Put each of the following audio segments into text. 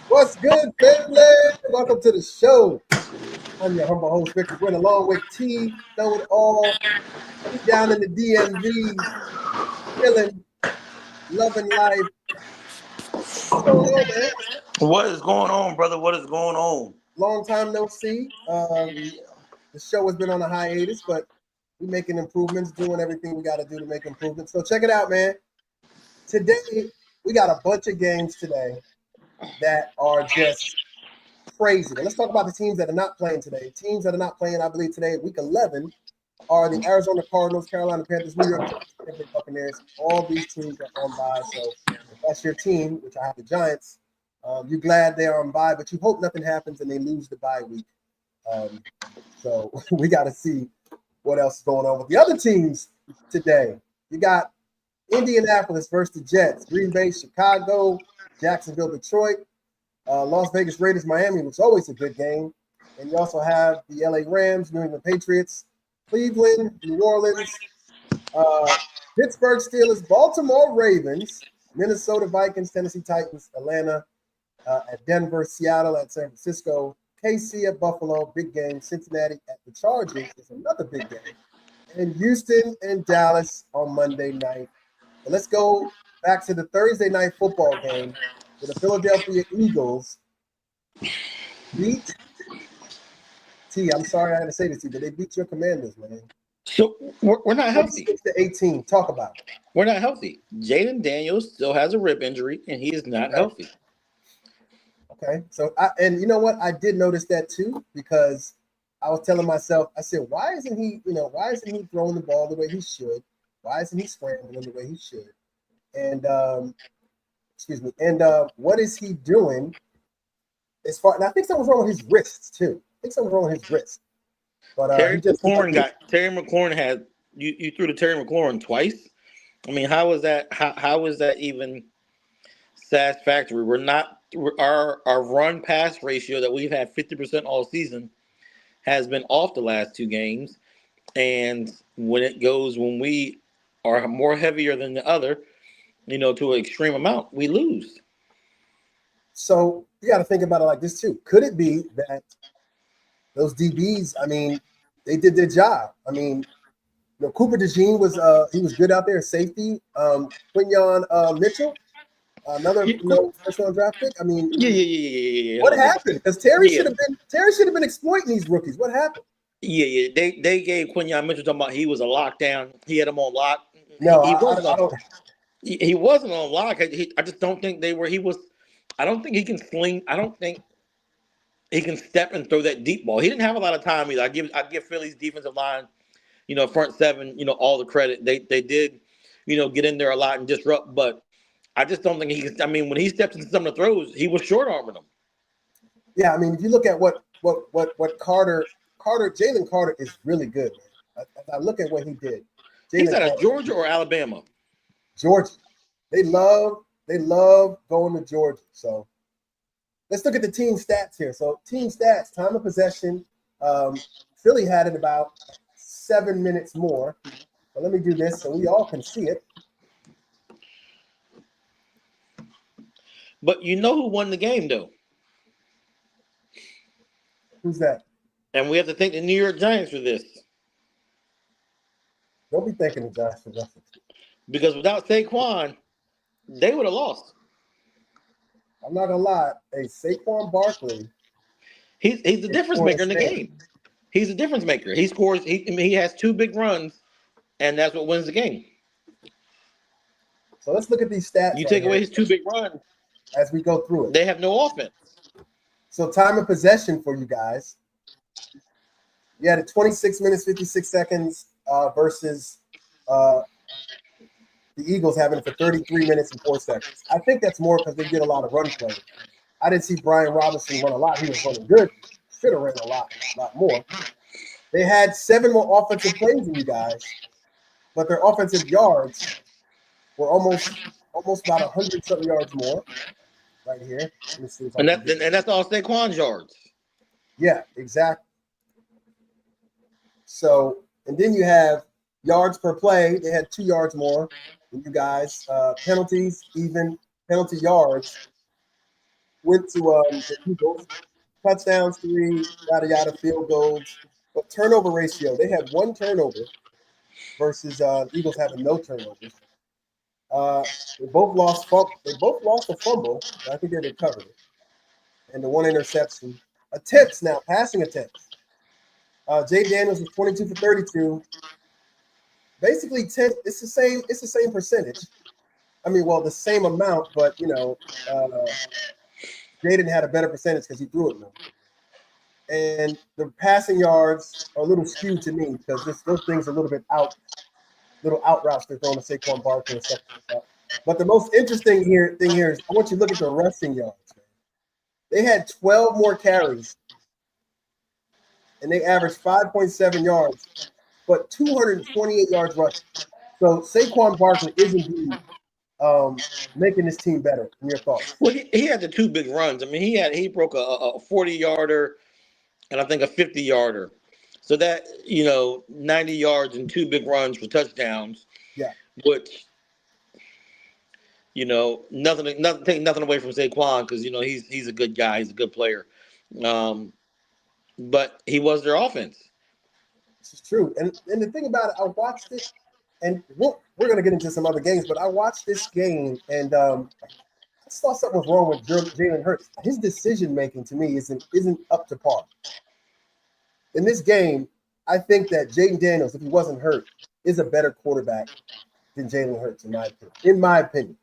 What's good, family? Welcome to the show. I'm your humble host, Victor Gwynn, along with T. Know It All. We down in the DMV, chilling, loving life. What's going on, man? What is going on, brother? What is going on? Long time no see. The show has been on a hiatus, but we're making improvements, doing everything we got to do to make improvements. So check it out, man. Today, we got a bunch of games today that are just crazy. But let's talk about the teams that are not playing today. Teams that are not playing, I believe, today, week 11, are the Arizona Cardinals, Carolina Panthers, New York Giants, Tampa Bay Buccaneers. All these teams are on bye. So if that's your team, which I have the Giants, you're glad they're on bye, but you hope nothing happens and they lose the bye week. So we got to see what else is going on with the other teams today. You got Indianapolis versus the Jets, Green Bay, Chicago, Jacksonville, Detroit, Las Vegas Raiders, Miami, which is always a good game. And you also have the LA Rams, New England Patriots, Cleveland, New Orleans, Pittsburgh Steelers, Baltimore Ravens, Minnesota Vikings, Tennessee Titans, Atlanta at Denver, Seattle at San Francisco, KC at Buffalo, big game, Cincinnati at the Chargers is another big game, and Houston and Dallas on Monday night. And let's go back to the Thursday night football game where the Philadelphia Eagles beat I'm sorry I had to say this to you, but they beat your Commanders, man. So we're not healthy. 26-18. Talk about it. We're not healthy. Jaden Daniels still has a rib injury, and he is not healthy. Okay. So, and you know what? I did notice that too, because I was telling myself, I said, why isn't he throwing the ball the way he should? Why isn't he scrambling the way he should? And what is he doing as far? And I think something's wrong with his wrists too. But Terry McLaurin had you threw to Terry McLaurin twice. I mean, how is that? How is that even satisfactory? Our run pass ratio that we've had 50% all season has been off the last two games, and when we are more heavier than the other, to an extreme amount, we lose. So you got to think about it like this too. Could it be that those DBs, I mean, they did their job? I mean, Cooper DeJean was good out there, safety. Quinyon Mitchell, another first round draft pick. I mean, yeah. What happened? Because Terry should have been exploiting these rookies. What happened? Yeah. They gave Quinyon Mitchell talking about he was a lockdown. He had him on lock. No, he wasn't on lock. I just don't think they were. He was. I don't think he can sling. I don't think he can step and throw that deep ball. He didn't have a lot of time either. I give Philly's defensive line, front seven, all the credit. They did, get in there a lot and disrupt. But I just don't think he can. I mean, when he steps into some of the throws, he was short arming them. Yeah, I mean, if you look at what Jalen Carter is really good. I look at what he did. He's out of Georgia or Alabama? Georgia. They love They love going to Georgia. So let's look at the team stats here. So team stats, time of possession. Philly had it about 7 minutes more. But let me do this so we all can see it. But you know who won the game, though? Who's that? And we have to thank the New York Giants for this. Don't be thinking the Giants for nothing. Because without Saquon, they would have lost. I'm not gonna lie. Hey, Saquon Barkley. He's the difference maker in the game. He's a difference maker. He scores. He has 2 big runs, and that's what wins the game. So let's look at these stats. You take away his 2 big runs as we go through it. They have no offense. So time of possession for you guys. You had 26 minutes, 56 seconds versus the Eagles having it for 33 minutes and 4 seconds. I think that's more because they did a lot of run play. I didn't see Brian Robinson run a lot. He was running good. Should have ran a lot more. They had 7 more offensive plays than you guys, but their offensive yards were almost about 100-something yards more. Right here. Let me see if and that's all Saquon's yards. Yeah, exactly. So, and then you have yards per play. They had 2 yards more than you guys. Penalties, even penalty yards went to the Eagles. Touchdowns, 3, yada yada, field goals. But turnover ratio, they had 1 turnover versus the Eagles having no turnovers. They both lost a fumble. I think they recovered it. And the 1 interception. Attempts now, passing attempts. Jay Daniels was 22 for 32. Basically, 10. It's the same percentage. I mean, well, the same amount, but Jaden had a better percentage because he threw it more. And the passing yards are a little skewed to me because those things are a little bit out routes they're throwing to Saquon Barkley and stuff like that. But the most interesting thing here is I want you to look at the rushing yards. Man. They had 12 more carries, and they averaged 5.7 yards, but 228 yards rushing. So Saquon Barkley is indeed making this team better. In your thoughts? Well, he had the 2 big runs. I mean, he broke a 40-yarder and I think a 50-yarder. So that 90 yards and 2 big runs for touchdowns. Yeah. Which nothing take nothing away from Saquon because he's a good guy. He's a good player. But he was their offense. This is true. And the thing about it, I watched it, and we're going to get into some other games, but I watched this game, and I saw something was wrong with Jalen Hurts. His decision-making, to me, isn't up to par. In this game, I think that Jaden Daniels, if he wasn't hurt, is a better quarterback than Jalen Hurts, in my opinion.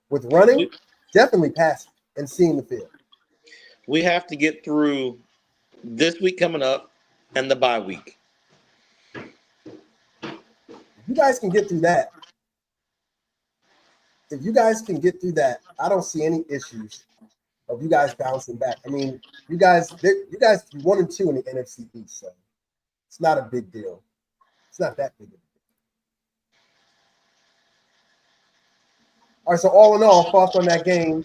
With running, definitely passing and seeing the field. We have to get through this week coming up and the bye week. If you guys can get through that, I don't see any issues of you guys bouncing back. I mean, you guys 1-2 in the NFC East, so it's not a big deal. It's not that big of a deal. All right, so all in all, thoughts on that game.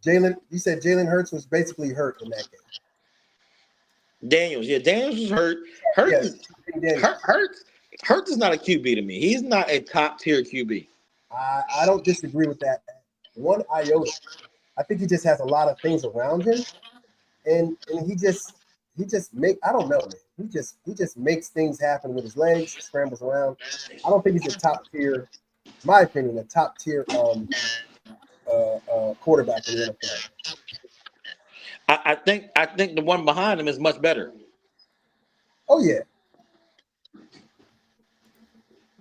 You said Jalen Hurts was basically hurt in that game. Daniels was hurt. Hurts is not a QB to me. He's not a top tier QB. I don't disagree with that one iota. I think he just has a lot of things around him, and he just I don't know, man. He just makes things happen with his legs, scrambles around. I don't think he's a top tier, in my opinion, a top tier quarterback in the NFL. I think the one behind him is much better. Oh yeah,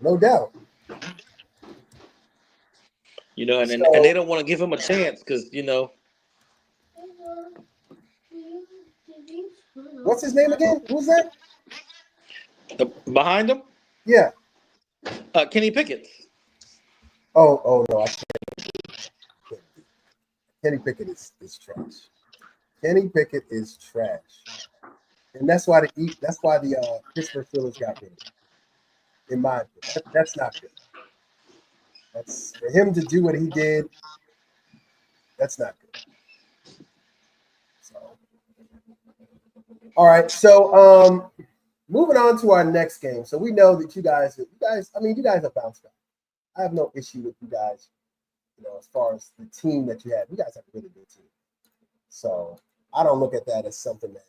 no doubt. And they don't want to give him a chance because What's his name again? Who's that? Behind him? Yeah. Kenny Pickett. Oh no, I can't. Kenny Pickett is trash. Kenny Pickett is trash, and that's why the Pittsburgh Steelers got rid of him. In my opinion, that's not good. That's for him to do what he did. That's not good. So, all right. So, moving on to our next game. So we know that you guys have bounced back. I have no issue with you guys, as far as the team that you have. You guys have a really good team. So I don't look at that as something that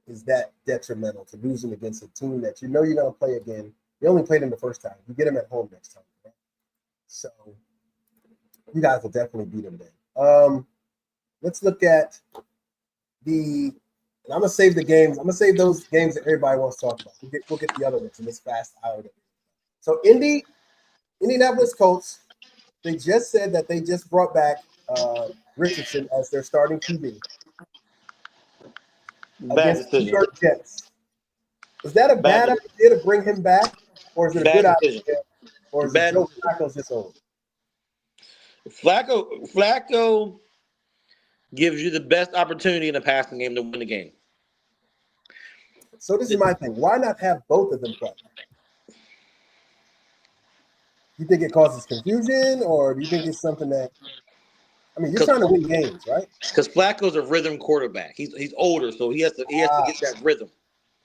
is that detrimental to losing against a team that you're going to play again. You only played them the first time. You get them at home next time. Right? So you guys will definitely beat them then. Let's look at I'm going to save the games. I'm going to save those games that everybody wants to talk about. We'll get the other ones in this fast hour. So Indianapolis Colts, they just said that they just brought back Richardson as their starting QB Bad against the New decision. York Jets. Is that a bad idea to bring him back, or is it a good idea, or is it Joe Flacco's this old? Flacco gives you the best opportunity in the passing game to win the game. So this is my thing. Why not have both of them play? You think it causes confusion, or do you think it's something that? I mean, you're trying to win games, right? Because Flacco's a rhythm quarterback. He's older, so he has to get that rhythm.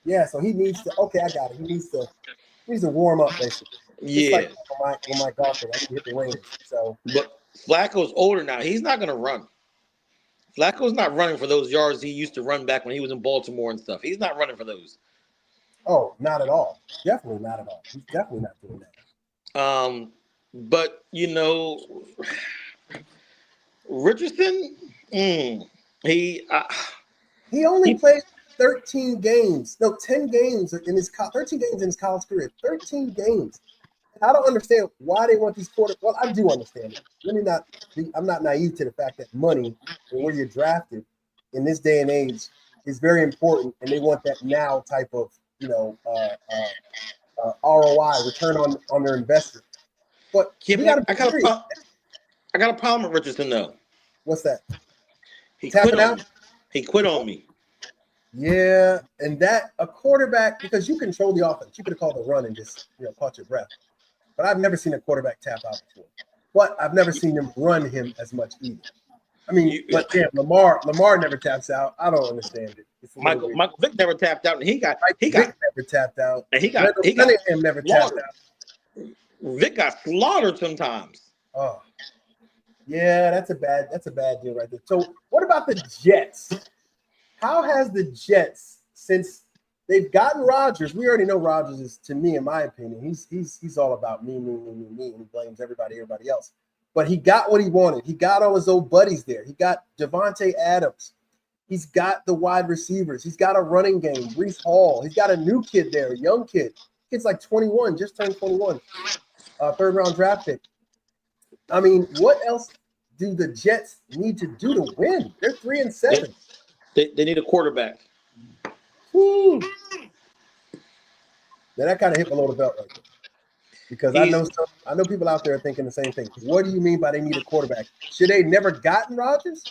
Yeah, so he needs to. Okay, I got it. He needs to warm up, basically. Yeah. Just like when my golfing, I need to hit the range. So, but Flacco's older now. He's not going to run. Flacco's not running for those yards he used to run back when he was in Baltimore and stuff. He's not running for those. Oh, not at all. Definitely not at all. He's definitely not doing that. But Richardson, he only played 13 games. No, 10 games in his 13 games in his college career. 13 games. I don't understand why they want these quarterbacks. Well, I do understand it. I'm not naive to the fact that money and where you're drafted in this day and age is very important, and they want that now type of ROI, return on their investment. But I got a problem with Richardson though. What's that? He quit on me. He quit on me. Yeah, and that a quarterback, because you control the offense. You could have called a run and just caught your breath. But I've never seen a quarterback tap out before. But I've never seen them run him as much either. I mean, but damn, Lamar never taps out. I don't understand it. Michael Vick never tapped out, and he got never tapped out. And he got never tapped out. Vick got slaughtered sometimes. Oh, yeah, that's a bad deal right there. So what about the Jets? How has the Jets, since they've gotten Rodgers? We already know Rodgers is, to me, in my opinion, he's all about me, and he blames everybody else. But he got what he wanted. He got all his old buddies there. He got Devontae Adams. He's got the wide receivers. He's got a running game. Breece Hall. He's got a new kid there, a young kid. Kid's like 21, just turned 21. Third-round draft pick. I mean, what else do the Jets need to do to win? They're 3-7. They need a quarterback. Woo. Now that kind of hit below the belt right there. Because I know people out there are thinking the same thing. What do you mean by they need a quarterback? Should they never gotten Rodgers?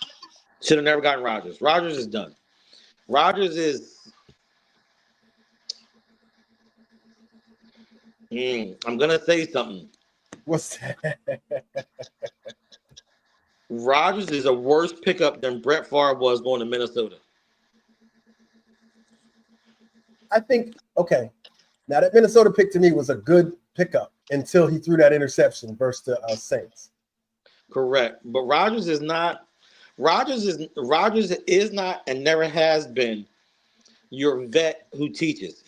Should have never gotten Rodgers. Rodgers is done. Rodgers is. I'm gonna say something. What's that? Rodgers is a worse pickup than Brett Favre was going to Minnesota. I think, okay. Now that Minnesota pick to me was a good pickup until he threw that interception versus the Saints. Correct. But Rodgers is not and never has been your vet who teaches.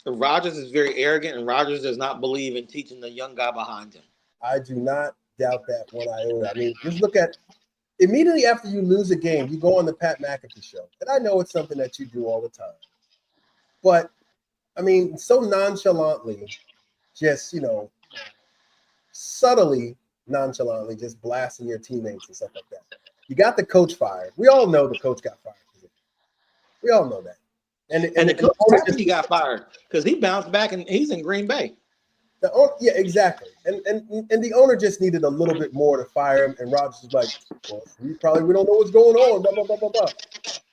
Rodgers is very arrogant, and Rodgers does not believe in teaching the young guy behind him. I do not doubt that one iota. I mean, just look at immediately after you lose a game, you go on the Pat McAfee show. And I know it's something that you do all the time. But, I mean, so nonchalantly, just, subtly, nonchalantly, just blasting your teammates and stuff like that. You got the coach fired. We all know the coach got fired. We all know that. And the coach he got fired because he bounced back and he's in Green Bay. Yeah, exactly. And the owner just needed a little bit more to fire him. And Rodgers was like, well, we don't know what's going on, blah, blah, blah, blah, blah.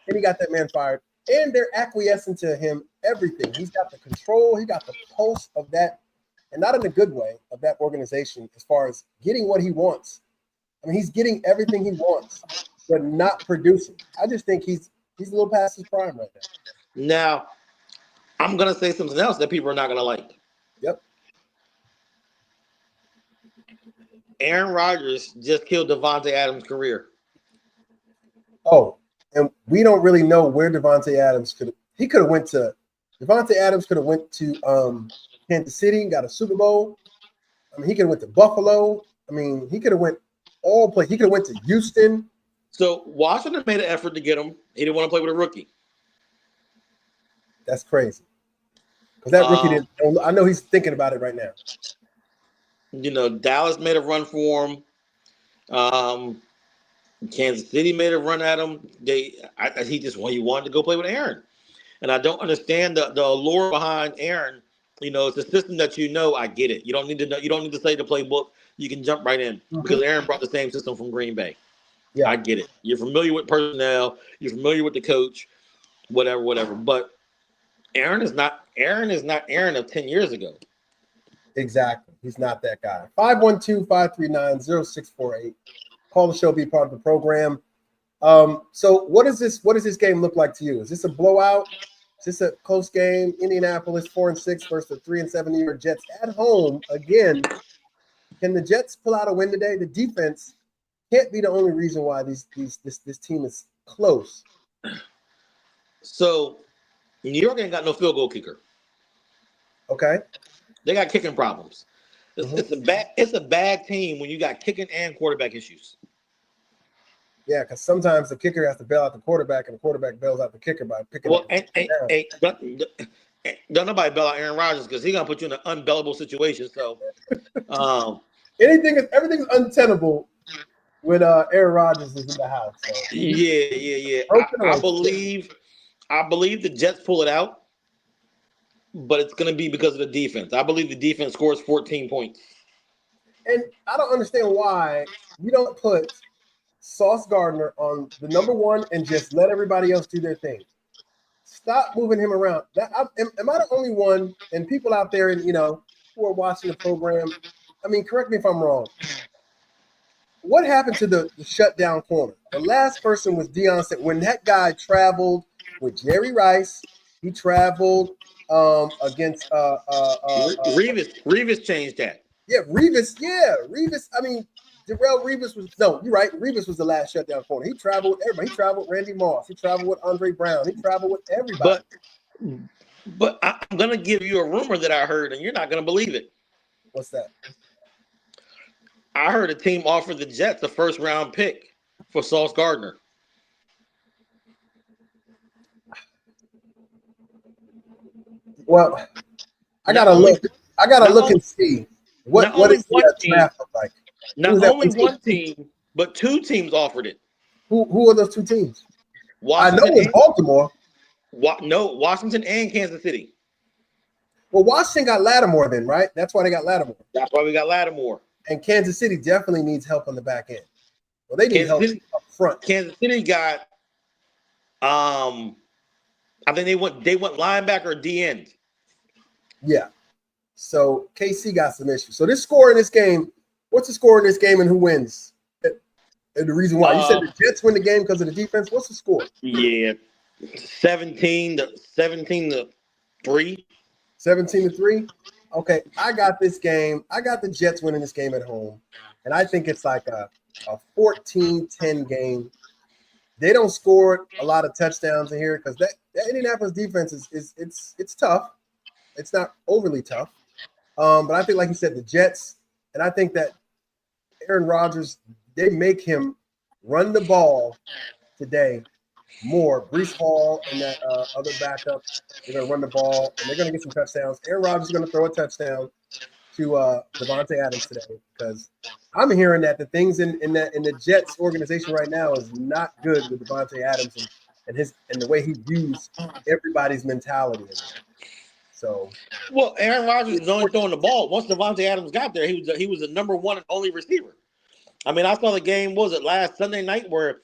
And he got that man fired. And they're acquiescing to him everything. He's got the control. He got the pulse of that and not in a good way, of that organization as far as getting what he wants. I mean, he's getting everything he wants, but not producing. I just think he's a little past his prime right now. Now, I'm gonna say something else that people are not gonna like. Yep. Aaron Rodgers just killed Devontae Adams' career. Oh, and we don't really know where Devontae Adams could have went to. Devontae Adams could have went to Kansas City, got a Super Bowl. I mean, he could have went to Buffalo. I mean, he could have went all places. He could have went to Houston. So Washington made an effort to get him. He didn't want to play with a rookie. That's crazy. Because that rookie didn't. I know he's thinking about it right now. You know, Dallas made a run for him. Kansas City made a run at him. He wanted to go play with Aaron, and I don't understand the allure behind Aaron. You know, it's a system that I get it. You don't need to know. You don't need to say the playbook. You can jump right in because Aaron brought the same system from Green Bay. Yeah, I get it. You're familiar with personnel. You're familiar with the coach. Whatever. But Aaron is not Aaron of 10 years ago. Exactly. He's not that guy. 512-539-0648. Call the show, be part of the program. So what does this game look like to you? Is this a blowout? Is this a close game? Indianapolis 4-6 versus the 3-7 New York Jets at home again. Can the Jets pull out a win today? The defense can't be the only reason why this team is close. So New York ain't got no field goal kicker. Okay. They got kicking problems. It's a bad team when you got kicking and quarterback issues. Yeah, because sometimes the kicker has to bail out the quarterback, and the quarterback bails out the kicker by picking up. Don't nobody bail out Aaron Rodgers because he's gonna put you in an unbailable situation. So, everything's untenable when Aaron Rodgers is in the house. So. Yeah. I believe the Jets pull it out, but it's gonna be because of the defense. I believe the defense scores 14 points. And I don't understand why you don't put Sauce Gardner on the number one and just let everybody else do their thing. Stop moving him around. Am I the only one? And people out there, who are watching the program, I mean, correct me if I'm wrong. What happened to the shutdown corner? The last person was Deion said when that guy traveled with Jerry Rice. He traveled against Revis changed that. Yeah, Revis. I mean, Darrell Revis you're right. Revis was the last shutdown corner. He traveled with everybody. He traveled with Randy Moss. He traveled with Andre Brown. He traveled with everybody. But I'm going to give you a rumor that I heard, and you're not going to believe it. What's that? I heard a team offered the Jets a first-round pick for Sauce Gardner. Well, I gotta look and see what is the draft look like. Not only one team, but two teams offered it. Who are those two teams? Washington I know it's Baltimore. Washington and Kansas City. Well, Washington got Lattimore then, right? That's why they got Lattimore. That's why we got Lattimore. And Kansas City definitely needs help on the back end. Well, they need help up front. Kansas City got I think they went linebacker D end. Yeah. So KC got some issues. So this score in this game, what's the score in this game and who wins? And the reason why you said the Jets win the game because of the defense. What's the score? Yeah, 17-3. 17-3. Okay, I got this game. I got the Jets winning this game at home, and I think it's like a 14-10 game. They don't score a lot of touchdowns in here because that Indianapolis defense is tough. It's not overly tough. But I think, like you said, the Jets, and I think that Aaron Rodgers, they make him run the ball today more. Breece Hall and that other backup, they're going to run the ball, and they're going to get some touchdowns. Aaron Rodgers is going to throw a touchdown to Devontae Adams today because I'm hearing that the things in the Jets organization right now is not good with Devontae Adams and the way he views everybody's mentality. So, well, Aaron Rodgers is only throwing the ball. Once Devontae Adams got there, he was the number one and only receiver. I mean, I saw the game, what was it, last Sunday night where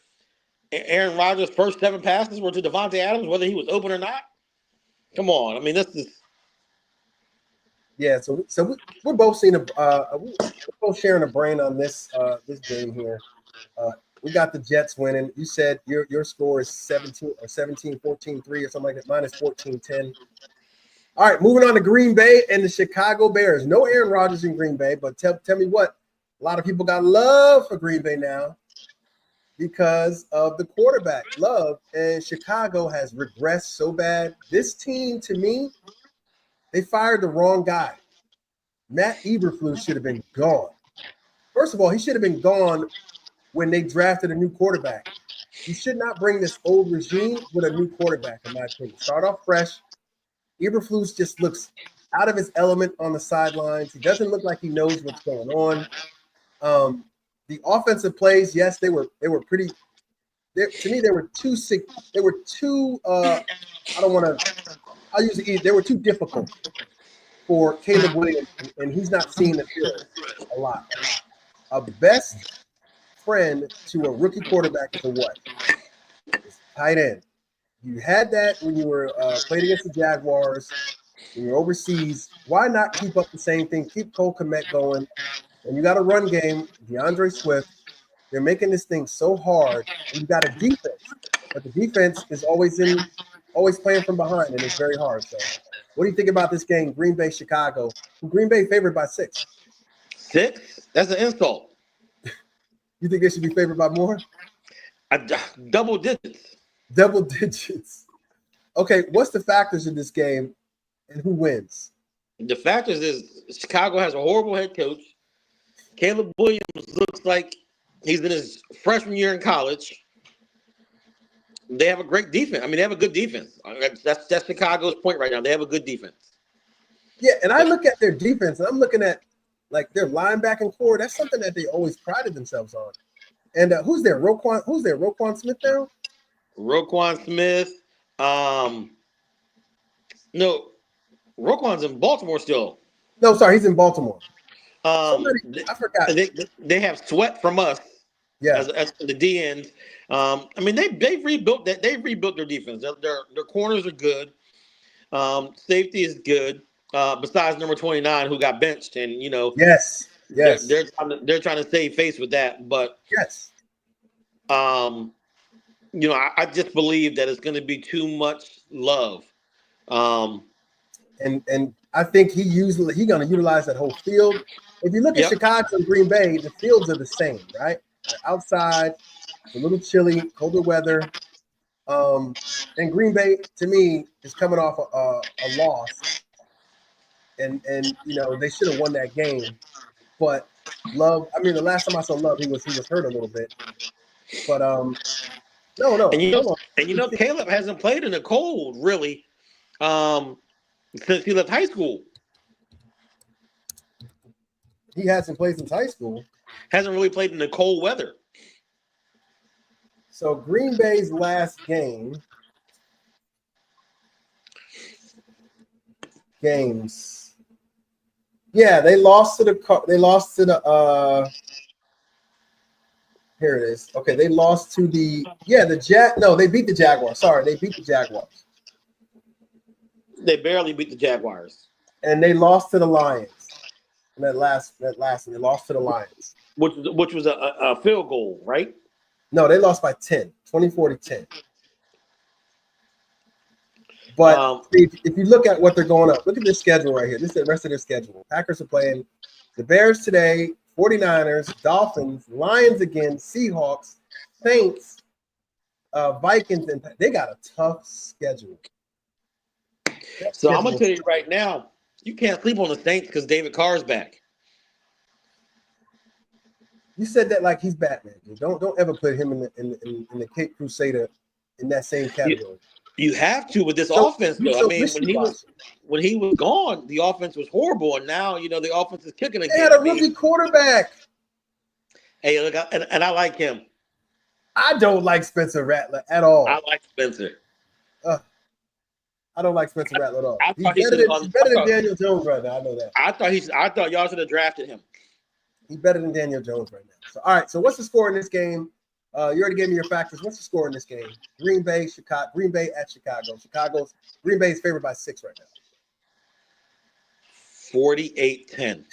Aaron Rodgers' first 7 passes were to Devontae Adams, whether he was open or not? Come on. I mean, this is Yeah, so we're both seeing we're both sharing a brain on this game here. We got the Jets winning. You said your score is 17-14-3 or something like that, minus 14-10. All right, moving on to Green Bay and the Chicago Bears. No Aaron Rodgers in Green Bay, but tell me what, a lot of people got love for Green Bay now because of the quarterback. Love, and Chicago has regressed so bad. This team, to me, they fired the wrong guy. Matt Eberflus should have been gone. First of all, he should have been gone when they drafted a new quarterback. You should not bring this old regime with a new quarterback, in my opinion. Start off fresh. Eberflus just looks out of his element on the sidelines. He doesn't look like he knows what's going on. The offensive plays, yes, they were pretty. To me, they were too sick. They were too. I don't want to. I'll use the. They were too difficult for Caleb Williams, and he's not seeing the field a lot. A best friend to a rookie quarterback is a what? It's tight end. You had that when you were played against the Jaguars, when you're overseas. Why not keep up the same thing? Keep Cole Kmet going. And you got a run game, DeAndre Swift. They're making this thing so hard, and you got a defense, but the defense is always playing from behind, and it's very hard. So, what do you think about this game, Green Bay, Chicago? Green Bay favored by 6. 6? That's an insult. You think they should be favored by more? Double digits. Double digits. Okay, what's the factors in this game, and who wins? The factors is Chicago has a horrible head coach. Caleb Williams looks like he's in his freshman year in college. They have a great defense. I mean, they have a good defense. That's Chicago's point right now. They have a good defense. Yeah, and I look at their defense, and I'm looking at like their linebacking core. That's something that they always prided themselves on. And who's there? Who's there? Roquan Smith now? Roquan Smith. No, Roquan's in Baltimore still. No, sorry, he's in Baltimore. I forgot. They have Sweat from us. Yeah. As the D end. I mean, they've rebuilt that. They've rebuilt their defense. Their corners are good. Safety is good. Besides number 29, who got benched, and yes, they're trying to save face with that. But yes, I just believe that it's going to be too much love. And I think he's going to utilize that whole field. If you look at Chicago and Green Bay, the fields are the same, right? They're outside, it's a little chilly, colder weather. And Green Bay, to me, is coming off a loss, and they should have won that game. But Love, I mean, the last time I saw Love, he was hurt a little bit. But no. And Caleb hasn't played in the cold really since he left high school. He hasn't played since high school. Hasn't really played in the cold weather. So Green Bay's last games. Yeah, they lost to the here it is. Okay, they lost to they beat the Jaguars. Sorry, they beat the Jaguars. They barely beat the Jaguars. And they lost to the Lions. And that last and they lost to the Lions. Which was a field goal, right? No, they lost by 10, 24-10. But if you look at what they're going up, look at their schedule right here. This is the rest of their schedule. Packers are playing the Bears today, 49ers, Dolphins, Lions again, Seahawks, Saints, Vikings, and they got a tough schedule. So I'm going to tell you right now, you can't sleep on the Saints because David Carr's back. You said that like he's Batman. Don't ever put him in the Cape Crusader in that same category. You have to with this offense, though. I mean, when he was gone, the offense was horrible, and now the offense is kicking again. They had a rookie quarterback. Hey, look, and I like him. I don't like Spencer Rattler at all. I like Spencer. I don't like Spencer Rattler at all. He's better than Daniel Jones right now. I know that. I thought y'all should have drafted him. He's better than Daniel Jones right now. So, all right. So, what's the score in this game? You already gave me your factors. What's the score in this game? Green Bay at Chicago. Green Bay is favored by 6 right now. 48-10.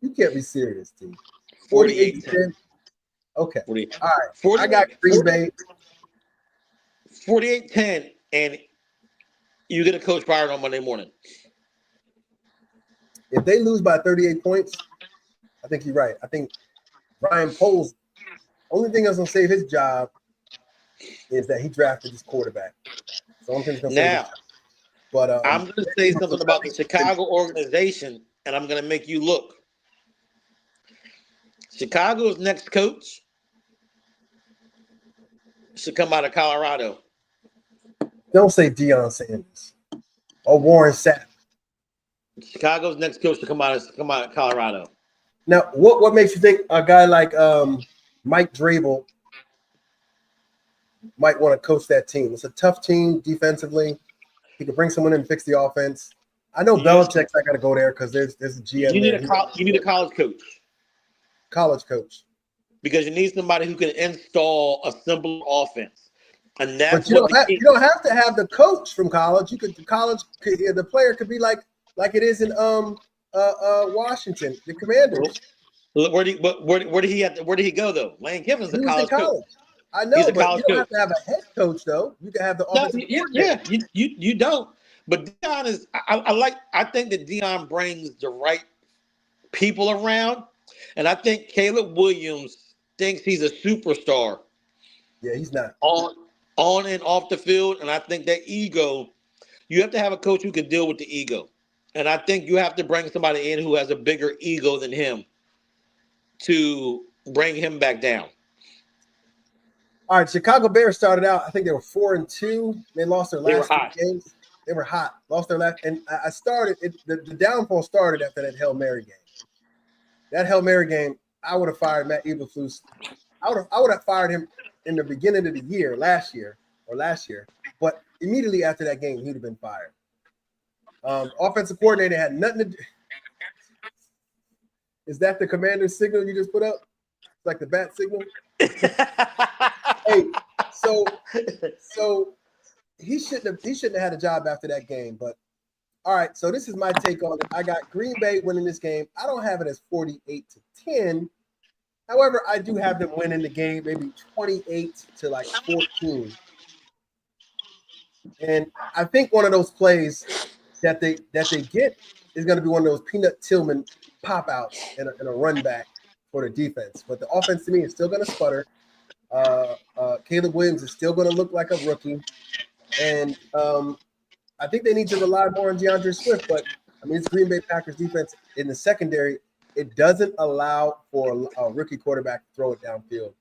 You can't be serious, T. 48-10. 48-10. Okay. 40, All right. 40, I got Green Bay. 48-10, and you get a coach fired on Monday morning. If they lose by 38 points, I think you're right. I think Ryan Poles, only thing that's going to save his job is that he drafted his quarterback. So only thing that's going to save his Now, job. But I'm going to say something about the Chicago organization, and I'm going to make you look. Chicago's next coach should come out of Colorado. Don't say Deion Sanders or Warren Sapp. Chicago's next coach should come out of Colorado. Now, what makes you think a guy like Mike Vrabel might want to coach that team? It's a tough team defensively. He could bring someone in and fix the offense. I know Belichick's not going to go there because there's a GM you need there. You need a college coach. College coach. Because you need somebody who can install a simple offense. And that's But you don't have to have the coach from college. The player could be like it is in Washington, the Commanders. Where did he go though? Lane Kiffin's a college coach. I know, but you don't have to have a head coach though. You can have the offensive coordinator. Yeah, you don't. But Deion is I think that Deion brings the right people around, and I think Caleb Williams thinks he's a superstar. Yeah, he's not. On and off the field, and I think that ego, you have to have a coach who can deal with the ego. And I think you have to bring somebody in who has a bigger ego than him to bring him back down. All right, Chicago Bears started out, I think they were 4-2. They lost their last 2 games. They were hot. Lost their last, and I started the downfall started after that Hail Mary game. That Hail Mary game, I would have fired Matt Eberflus. I would have fired him in the beginning of the year, last year. But immediately after that game, he'd have been fired. Offensive coordinator had nothing to do. Is that the Commander's signal you just put up? It's like the bat signal. Hey, so he shouldn't have had a job after that game. But all right, so this is my take on it. I got Green Bay winning this game. I don't have it as 48-10. However, I do have them winning the game, maybe 28-14. And I think one of those plays that they get is going to be one of those Peanut Tillman pop outs and a run back for the defense. But the offense to me is still going to sputter. Caleb Williams is still going to look like a rookie. And I think they need to rely more on DeAndre Swift. But, I mean, it's Green Bay Packers defense in the secondary. It doesn't allow for a rookie quarterback to throw it downfield.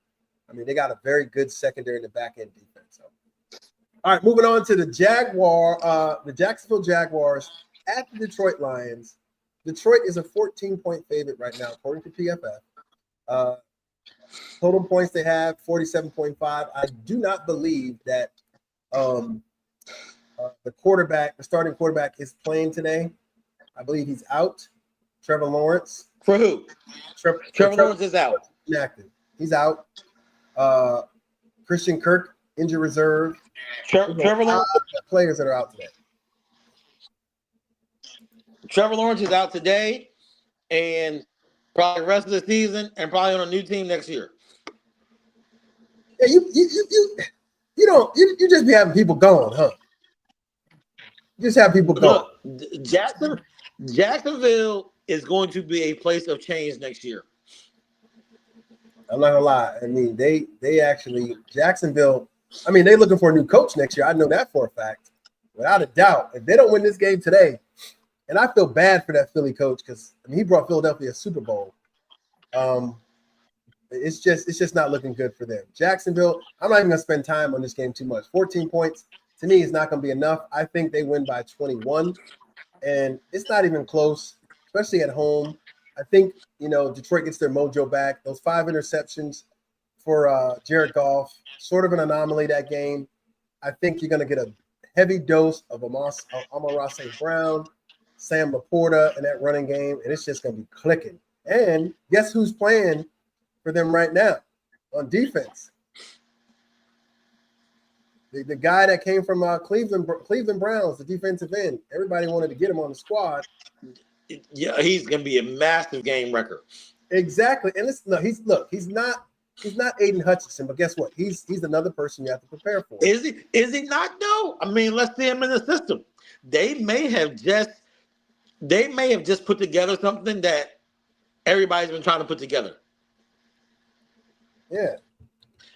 I mean, they got a very good secondary in the back end defense. So. All right, moving on to the Jacksonville Jaguars at the Detroit Lions. Detroit is a 14-point favorite right now, according to PFF. Total points they have, 47.5. I do not believe that the starting quarterback is playing today. I believe he's out. Trevor Lawrence. For who? Trevor Lawrence is out. Inactive. He's out. Christian Kirk, injured reserve. Trevor Lawrence. Players that are out today. Trevor Lawrence is out today, and probably the rest of the season, and probably on a new team next year. Yeah, you just be having people going, huh? You just have people going. Look, Jacksonville is going to be a place of change next year. I'm not gonna lie. I mean, they actually Jacksonville. I mean, they're looking for a new coach next year. I know that for a fact, without a doubt. If they don't win this game today, and I feel bad for that Philly coach because I mean he brought Philadelphia a Super Bowl. It's just not looking good for them. Jacksonville. I'm not even gonna spend time on this game too much. 14 points to me is not gonna be enough. I think they win by 21, and it's not even close, especially at home. I think Detroit gets their mojo back. Those 5 interceptions for Jared Goff, sort of an anomaly that game. I think you're going to get a heavy dose of Amon-Ra St. Brown, Sam Laporta in that running game, and it's just going to be clicking. And guess who's playing for them right now on defense? The guy that came from Cleveland Browns, the defensive end. Everybody wanted to get him on the squad. Yeah, he's gonna be a massive game record. Exactly. And listen, no, he's not Aiden Hutchinson, but guess what? He's another person you have to prepare for. Is he? Is he not? No. I mean, let's see him in the system. They may have just put together something that everybody's been trying to put together. Yeah.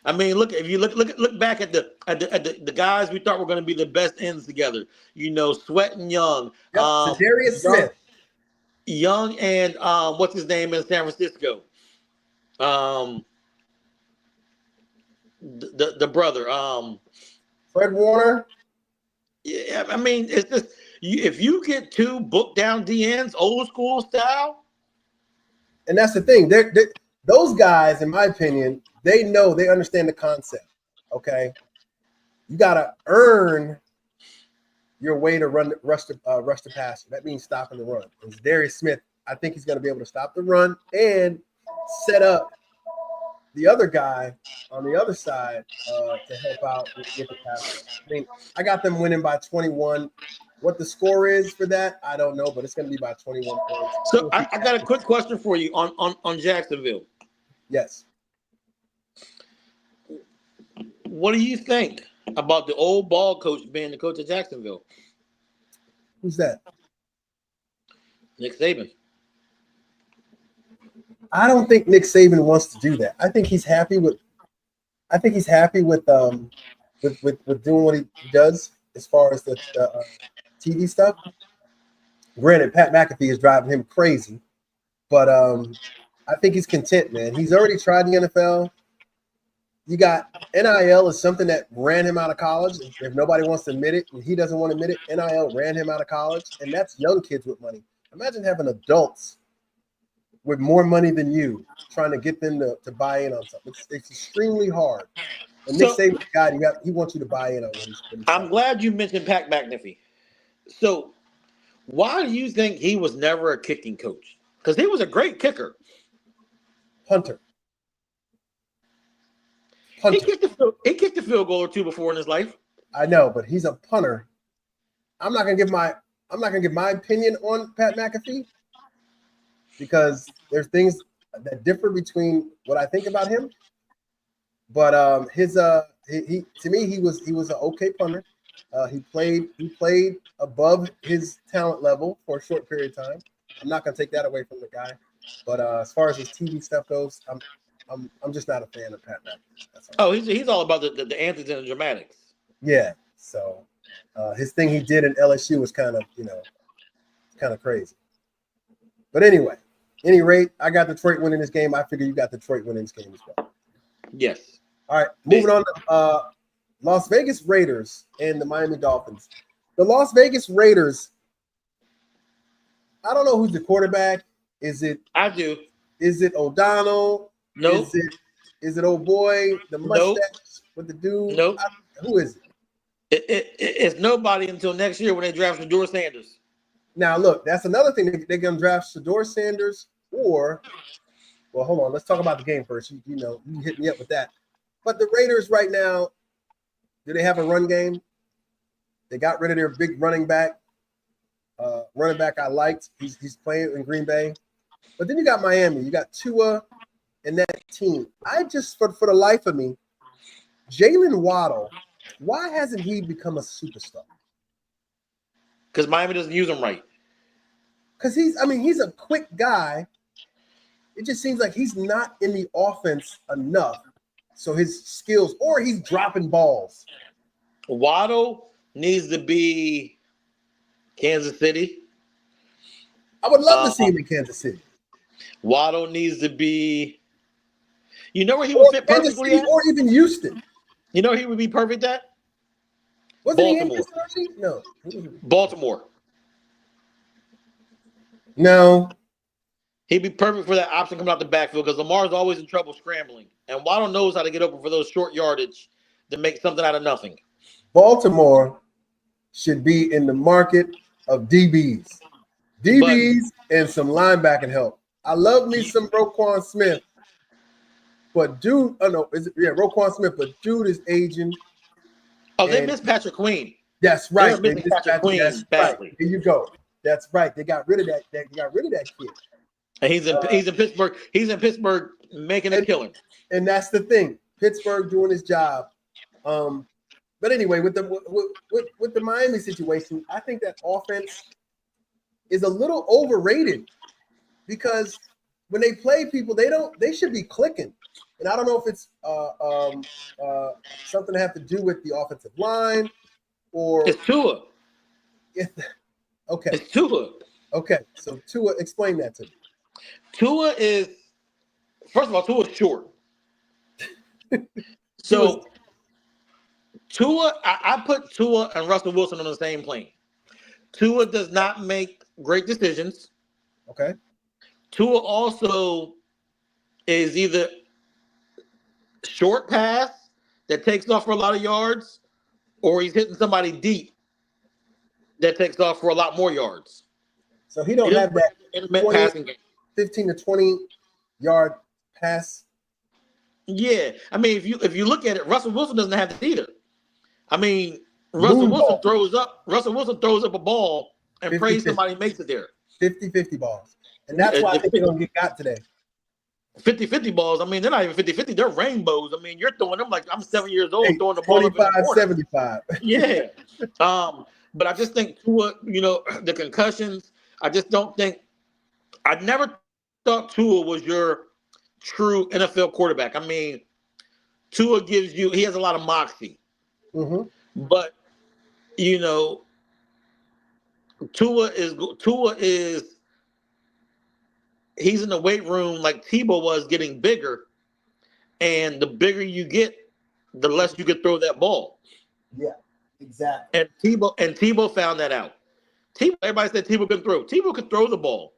I mean, look, if you look back at the guys we thought were going to be the best ends together, Sweat and Young, Yep. Zadarius Smith. Young and what's his name in San Francisco? The brother, Fred Warner. Yeah, I mean, it's just if you get two book down DNs, old school style. And that's the thing. Those guys, in my opinion, they understand the concept. Okay, you gotta earn your way to rush the passer. That means stopping the run. And Darius Smith, I think he's gonna be able to stop the run and set up the other guy on the other side to help out with the pass. I mean, I got them winning by 21. What the score is for that, I don't know, but it's going to be by 21 points. So I got a quick question for you on Jacksonville. Yes. What do you think about the old ball coach being the coach of Jacksonville? Who's that? Nick Saban. I don't think Nick Saban wants to do that. I think he's happy with doing what he does as far as the TV stuff. Granted, Pat McAfee is driving him crazy, but I think he's content, man. He's already tried the NFL. You got NIL is something that ran him out of college. If nobody wants to admit it, and he doesn't want to admit it, NIL ran him out of college, and that's young kids with money. Imagine having adults with more money than you, trying to get them to buy in on something. It's extremely hard. And Nick Saban's guy, he wants you to buy in on what he's I'm glad you mentioned Pat McAfee. So why do you think he was never a kicking coach? Because he was a great kicker. Punter. He kicked a field goal or two before in his life. I know, but he's a punter. I'm not gonna give my opinion on Pat McAfee, because there's things that differ between what I think about him. But he to me he was an okay punter. He played above his talent level for a short period of time. I'm not gonna take that away from the guy. But as far as his TV stuff goes, I'm just not a fan of Pat McAfee. Oh, he's all about the antics and the dramatics. Yeah. So his thing he did in LSU was kind of crazy. But anyway, any rate, I got Detroit winning this game. I figure you got Detroit winning this game as well. Yes. All right, moving on to Las Vegas Raiders and the Miami Dolphins. The Las Vegas Raiders, I don't know who's the quarterback. I do. Is it O'Donnell? Nope. Is it old boy, the mustache with the dude? Nope. Who is it? It's nobody until next year when they draft Shedeur Sanders. Now, look, that's another thing. They're going to draft Shedeur Sanders well, hold on. Let's talk about the game first. You hit me up with that. But the Raiders right now, do they have a run game? They got rid of their big running back. Running back I liked. He's playing in Green Bay. But then you got Miami. You got Tua and that team. I just, for the life of me, Jalen Waddle, why hasn't he become a superstar? Because Miami doesn't use him right. Because he's a quick guy. It just seems like he's not in the offense enough. So his skills, or he's dropping balls. Waddle needs to be Kansas City. I would love to see him in Kansas City. Waddle needs to be, where he would fit perfectly at? Or even Houston. He would be perfect at? Wasn't he in Houston already? No. Baltimore. No. He'd be perfect for that option coming out the backfield because Lamar's always in trouble scrambling. And Waddle knows how to get open for those short yardage to make something out of nothing. Baltimore should be in the market of DBs. And some linebacking help. I love me some Roquan Smith. But dude, Roquan Smith, but dude is aging. Oh, they missed Patrick Queen. That's They right. were missing Patrick Queen That's badly. right. There you go. That's right. They got rid of that. They got rid of that kid. And he's in Pittsburgh. He's in Pittsburgh making a killing. And that's the thing. Pittsburgh doing his job. But anyway, with the Miami situation, I think that offense is a little overrated because when they play people, they should be clicking. And I don't know if it's something to have to do with the offensive line or it's Tua. Okay. It's Tua. Okay. So Tua, explain that to me. Tua is, first of all, Tua's short. So Tua, I put Tua and Russell Wilson on the same plane. Tua does not make great decisions. Okay. Tua also is either short pass that takes off for a lot of yards, or he's hitting somebody deep that takes off for a lot more yards. So he don't have that intermittent passing game. 15 to 20 yard pass. Yeah, I mean, if you look at it, Russell Wilson doesn't have that either. I mean, Russell Wilson throws up a ball and prays somebody makes it there. 50-50 balls. And that's why I think they're going to get got today. 50-50 balls. I mean, they're not even 50-50. They're rainbows. I mean, you're throwing them like I'm 7 years old throwing the ball up in the corner. 25-75. Yeah. But I just think Tua, the concussions, I just don't think – I never thought Tua was your true NFL quarterback. I mean, Tua gives you – he has a lot of moxie. Mm-hmm. But, Tua is he's in the weight room like Tebow was, getting bigger, and the bigger you get, the less you can throw that ball. Yeah, exactly. And Tebow found that out. Everybody said Tebow could throw. Tebow could throw the ball.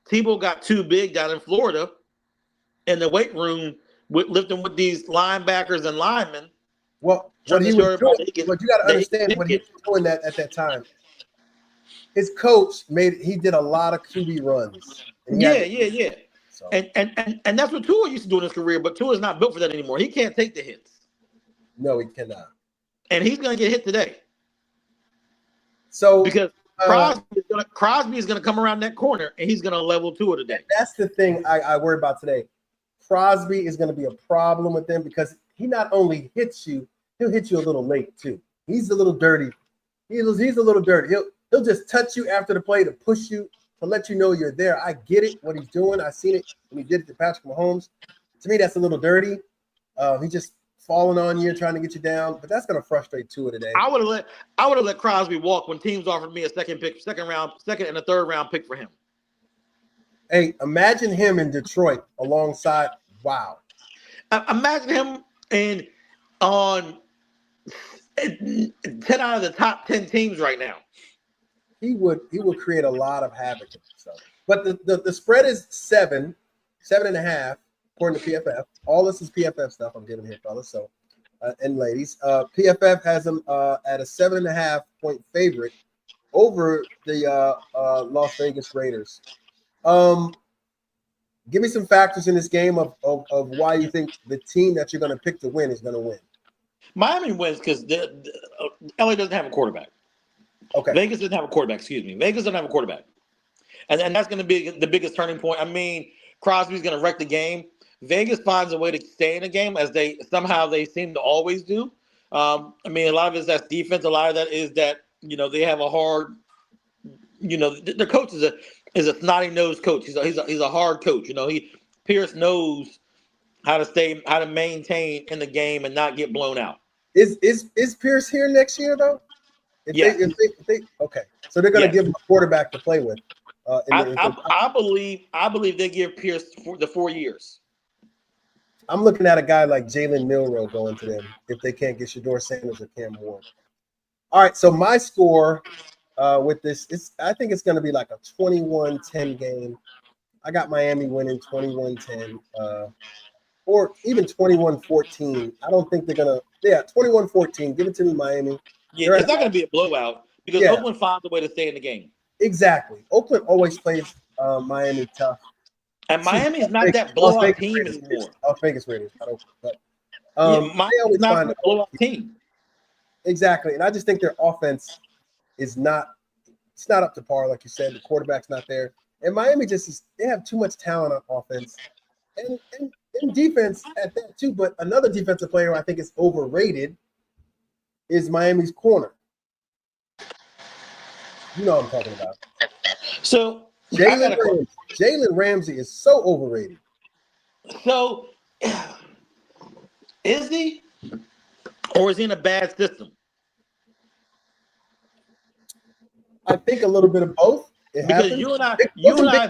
Tebow got too big down in Florida in the weight room lifting with these linebackers and linemen. Well, what he was doing, but you got to understand what he was doing at that time. His coach he did a lot of QB runs. Yeah. So. And that's what Tua used to do in his career, but Tua's not built for that anymore. He can't take the hits. No, he cannot. And he's going to get hit today. So because Crosby is going to come around that corner and he's going to level Tua today. That's the thing I worry about today. Crosby is going to be a problem with them because he not only hits you, he'll hit you a little late too. He's a little dirty. He's a little dirty. He'll just touch you after the play to push you, to let you know you're there. I get it, what he's doing. I've seen it when he did it to Patrick Mahomes. To me, that's a little dirty. He's just falling on you, trying to get you down. But that's going to frustrate Tua today. I would have let Crosby walk when teams offered me a second and a third round pick for him. Hey, imagine him in Detroit alongside. Wow. Imagine him on 10 out of the top 10 teams right now. He would create a lot of havoc. So, but the spread is 7.5 according to PFF. All this is PFF stuff I'm giving here, fellas. So, and ladies, PFF has them at a 7.5 point favorite over the Las Vegas Raiders. Give me some factors in this game of why you think the team that you're going to pick to win is going to win. Miami wins because LA doesn't have a quarterback. Okay. Vegas doesn't have a quarterback. Excuse me. Vegas doesn't have a quarterback. And that's going to be the biggest turning point. I mean, Crosby's going to wreck the game. Vegas finds a way to stay in the game as they seem to always do. I mean, a lot of it is that defense. A lot of that is that, they have a hard, the coach is a snotty-nosed coach. He's a hard coach. Pierce knows how to maintain in the game and not get blown out. Is Pierce here next year though? If they okay, so they're going to give him a quarterback to play with. I believe they give Pierce the 4 years. I'm looking at a guy like Jalen Milroe going to them if they can't get Shedeur Sanders or Cam Ward. All right, so my score with this I think it's going to be like a 21-10 game. I got Miami winning 21-10 or even 21-14. I don't think they're going to. Yeah, 21-14. Give it to me, Miami. Yeah, it's not going to be a blowout because Oakland finds a way to stay in the game. Exactly. Oakland always plays Miami tough. And Miami's not that blowout team anymore. Las Vegas Raiders. Miami's not a blowout team. Exactly. And I just think their offense is not up to par, like you said. The quarterback's not there. And Miami they have too much talent on offense and defense at that too. But another defensive player I think is overrated is Miami's corner. You know what I'm talking about. So Jalen Ramsey is so overrated. So is he, or is he in a bad system? I think a little bit of both. It Because happens. you and I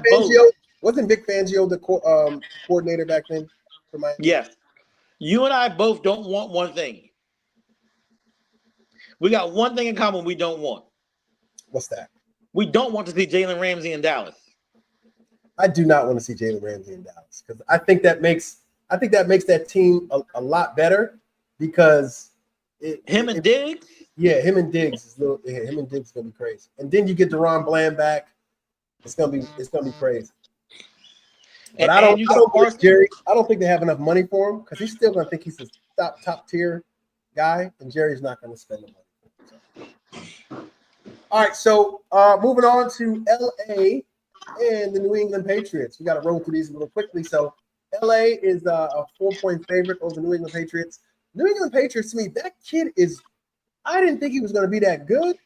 both. Wasn't Vic Fangio the coordinator back then for Miami? Yes, you and I both don't want one thing. We got one thing in common we don't want. What's that? We don't want to see Jalen Ramsey in Dallas. I do not want to see Jalen Ramsey in Dallas because I think that makes that team a lot better because him and Diggs. Yeah, him and Diggs is gonna be crazy. And then you get DeRon Bland back. It's gonna be crazy. But I don't think they have enough money for him because he's still gonna think he's a top tier guy, and Jerry's not gonna spend the money. So. All right, so moving on to LA and the New England Patriots. We got to roll through these a little quickly. So LA is a 4-point favorite over the New England Patriots. New England Patriots, to me, that kid is, I didn't think he was going to be that good,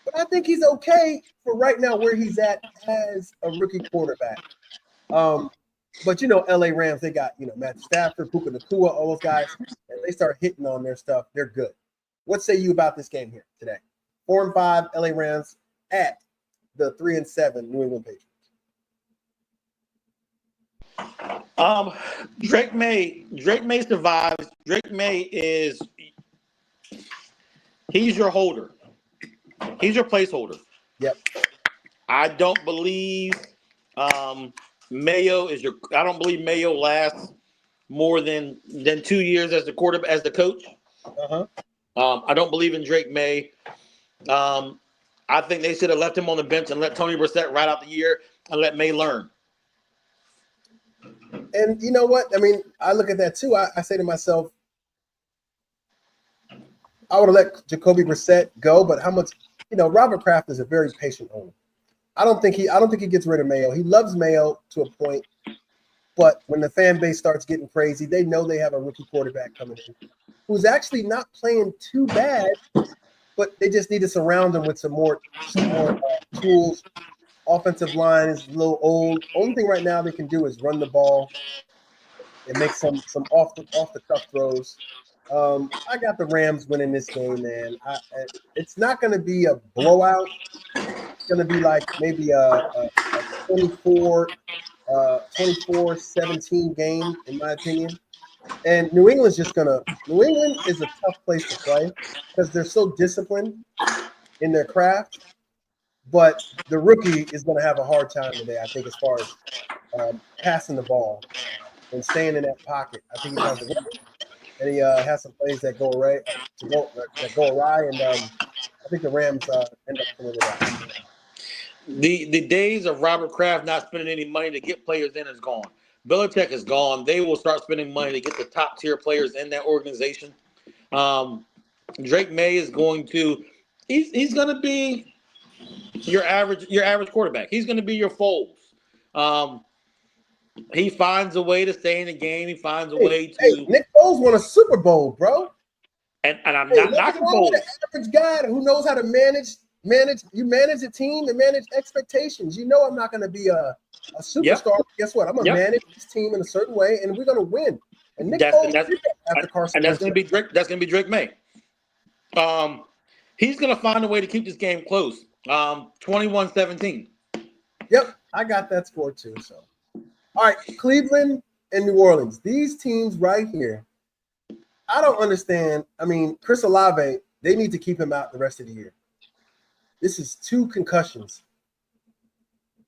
but I think he's okay for right now where he's at as a rookie quarterback. But, LA Rams, they got, Matthew Stafford, Puka Nacua, all those guys, and they start hitting on their stuff. They're good. What say you about this game here today? 4-5 LA Rams at the 3-7 New England Patriots. Drake May survives. Drake May he's your holder. He's your placeholder. Yep. I don't believe Mayo is I don't believe Mayo lasts more than 2 years as the quarterback, as the coach. Uh-huh. I don't believe in Drake May. I think they should have left him on the bench and let Tony Brissett ride out the year and let May learn. And you know what? I mean, I look at that too. I say to myself, I would have let Jacoby Brissett go, but how much? Robert Kraft is a very patient owner. I don't think he gets rid of Mayo. He loves Mayo to a point, but when the fan base starts getting crazy, they know they have a rookie quarterback coming in who's actually not playing too bad, but they just need to surround him with some more tools. Offensive line is a little old. Only thing right now they can do is run the ball and make some off the cuff throws. I got the Rams winning this game, man. It's not going to be a blowout. It's going to be like maybe a 24-17 game, in my opinion. And New England is a tough place to play because they're so disciplined in their craft. But the rookie is going to have a hard time today, I think, as far as passing the ball and staying in that pocket. I think he has a win. And he has some plays that go awry, and I think the Rams end up pulling it out. The days of Robert Kraft not spending any money to get players in is gone. Belichick is gone. They will start spending money to get the top tier players in that organization. Drake May is going to he's going to be your average quarterback. He's going to be your Foles. He finds a way to stay in the game. He finds a way to. Hey, Nick Foles won a Super Bowl, bro. And I'm not knocking Foles. An average guy who knows how to manage. You manage a team and manage expectations. I'm not going to be a superstar. Yep. Guess what? I'm going to manage this team in a certain way, and we're going to win. And Nick Foles after Carson. And that's going to be Drake. That's going to be Drake May. He's going to find a way to keep this game close. 21-17. Yep, I got that score too. So, all right, Cleveland and New Orleans. These teams right here. I don't understand. I mean, Chris Olave. They need to keep him out the rest of the year. This is 2 concussions.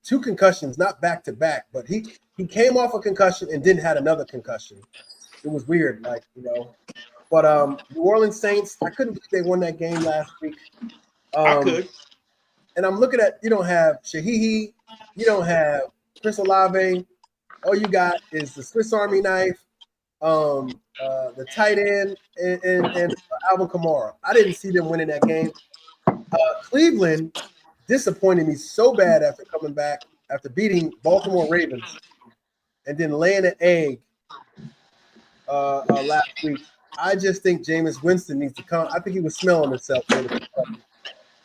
2 concussions, not back to back, but he came off a concussion and then had another concussion. It was weird, But New Orleans Saints, I couldn't believe they won that game last week. I could. And I'm looking at, you don't have Shahihi, you don't have Chris Olave. All you got is the Swiss Army knife. the tight end, and Alvin Kamara. I didn't see them winning that game. Cleveland disappointed me so bad after coming back after beating Baltimore Ravens and then laying an egg last week. I just think Jameis Winston needs to come. I think he was smelling himself during the Kentucky,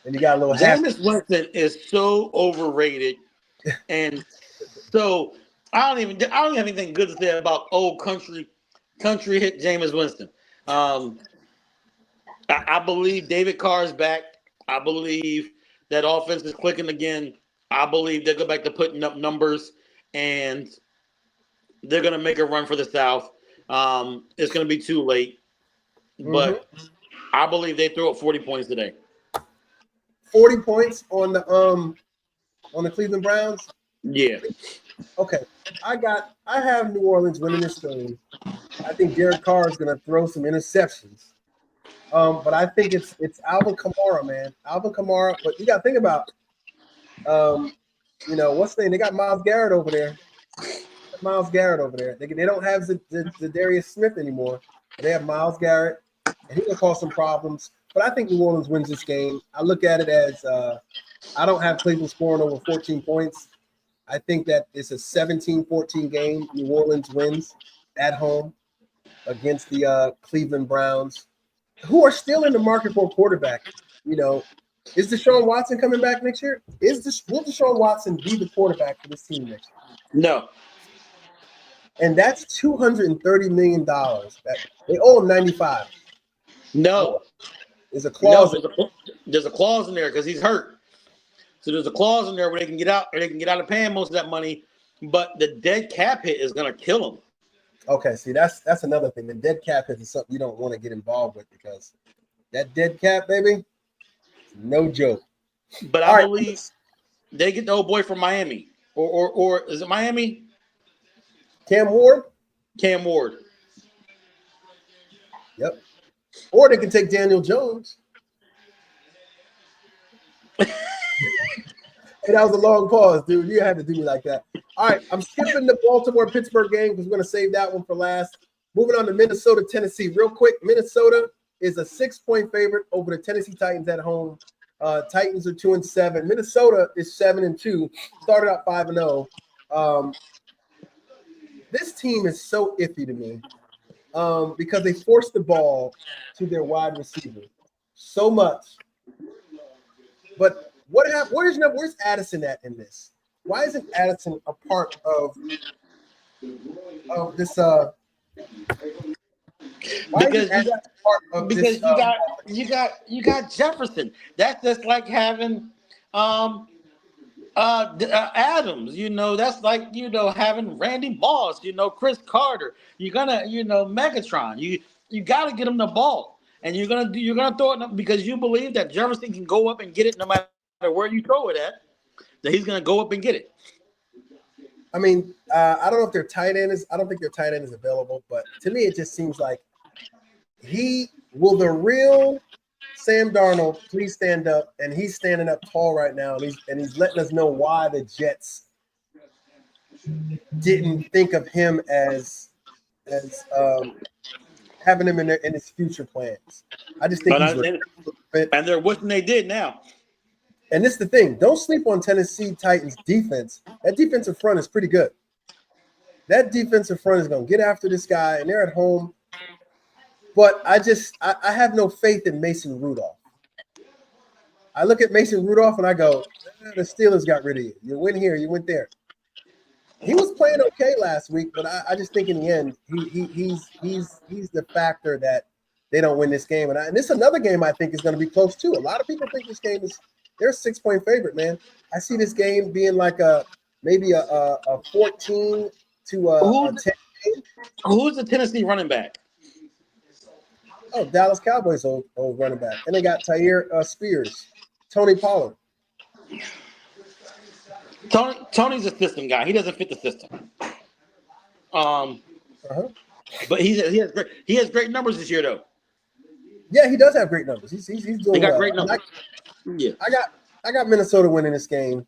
and he got a little happy. Jameis Winston is so overrated, and so I don't have anything good to say about old country hit Jameis Winston. I believe David Carr is back. I believe that offense is clicking again. I believe they go back to putting up numbers, and they're going to make a run for the South. It's going to be too late, but I believe they throw up 40 points today. 40 points on the Cleveland Browns. Yeah. Okay, I have New Orleans winning this game. I think Derek Carr is going to throw some interceptions. But I think it's Alvin Kamara, man. Alvin Kamara. But you got to think about, what's the name? They got Myles Garrett over there. They don't have the Darius Smith anymore. They have Myles Garrett, and he's gonna cause some problems. But I think New Orleans wins this game. I look at it as I don't have Cleveland scoring over 14 points. I think that it's a 17-14 game. New Orleans wins at home against the Cleveland Browns, who are still in the market for a quarterback. Is Deshaun Watson coming back next year? Will Deshaun Watson be the quarterback for this team next year? No. And that's $230 million. That they owe him 95. No. There's a clause. There's a clause in there because he's hurt. So there's a clause in there where they can get out, or they can get out of paying most of that money, but the dead cap hit is going to kill him. Okay, see, that's another thing. The dead cap hit is something you don't want to get involved with because that dead cap, baby, no joke. But I believe they get the old boy from Miami, or is it Miami? Cam Ward. Yep. Or they can take Daniel Jones. Hey, that was a long pause, dude. You had to do me like that. All right, I'm skipping the Baltimore-Pittsburgh game because we're going to save that one for last. Moving on to Minnesota-Tennessee. Real quick, Minnesota is a 6-point favorite over the Tennessee Titans at home. Titans are 2-7. Minnesota is 7-2. Started out 5-0. This team is so iffy to me because they forced the ball to their wide receiver so much. But what happened? Where's Addison at in this? Why isn't Addison a part of this? You got Jefferson. That's just like having Adams. That's like having Randy Moss. Chris Carter. You're gonna Megatron. You got to get him the ball, and you're gonna throw it because you believe that Jefferson can go up and get it no matter where you throw it at. That he's gonna go up and get it. I mean, I don't know if their tight end is. I don't think their tight end is available, but to me, it just seems like the real Sam Darnold please stand up, and he's standing up tall right now, and he's letting us know why the Jets didn't think of him as having him in his future plans. I just think and they're wishing they did now. And this is the thing. Don't sleep on Tennessee Titans defense. That defensive front is pretty good. That defensive front is going to get after this guy, and they're at home. But I have no faith in Mason Rudolph. I look at Mason Rudolph and I go, the Steelers got rid of you. You went here, you went there. He was playing okay last week, but I just think in the end, he's the factor that they don't win this game. And this is another game I think is going to be close too. A lot of people think this game they're a 6-point favorite, man. I see this game being like maybe a 14 to a 10 game. Who's the Tennessee running back? Oh, Dallas Cowboys old running back. And they got Tyre Spears, Tony Pollard. Tony's a system guy. He doesn't fit the system. But he has great numbers this year though. Yeah, he does have great numbers. He's doing He got great numbers. I got Minnesota winning this game.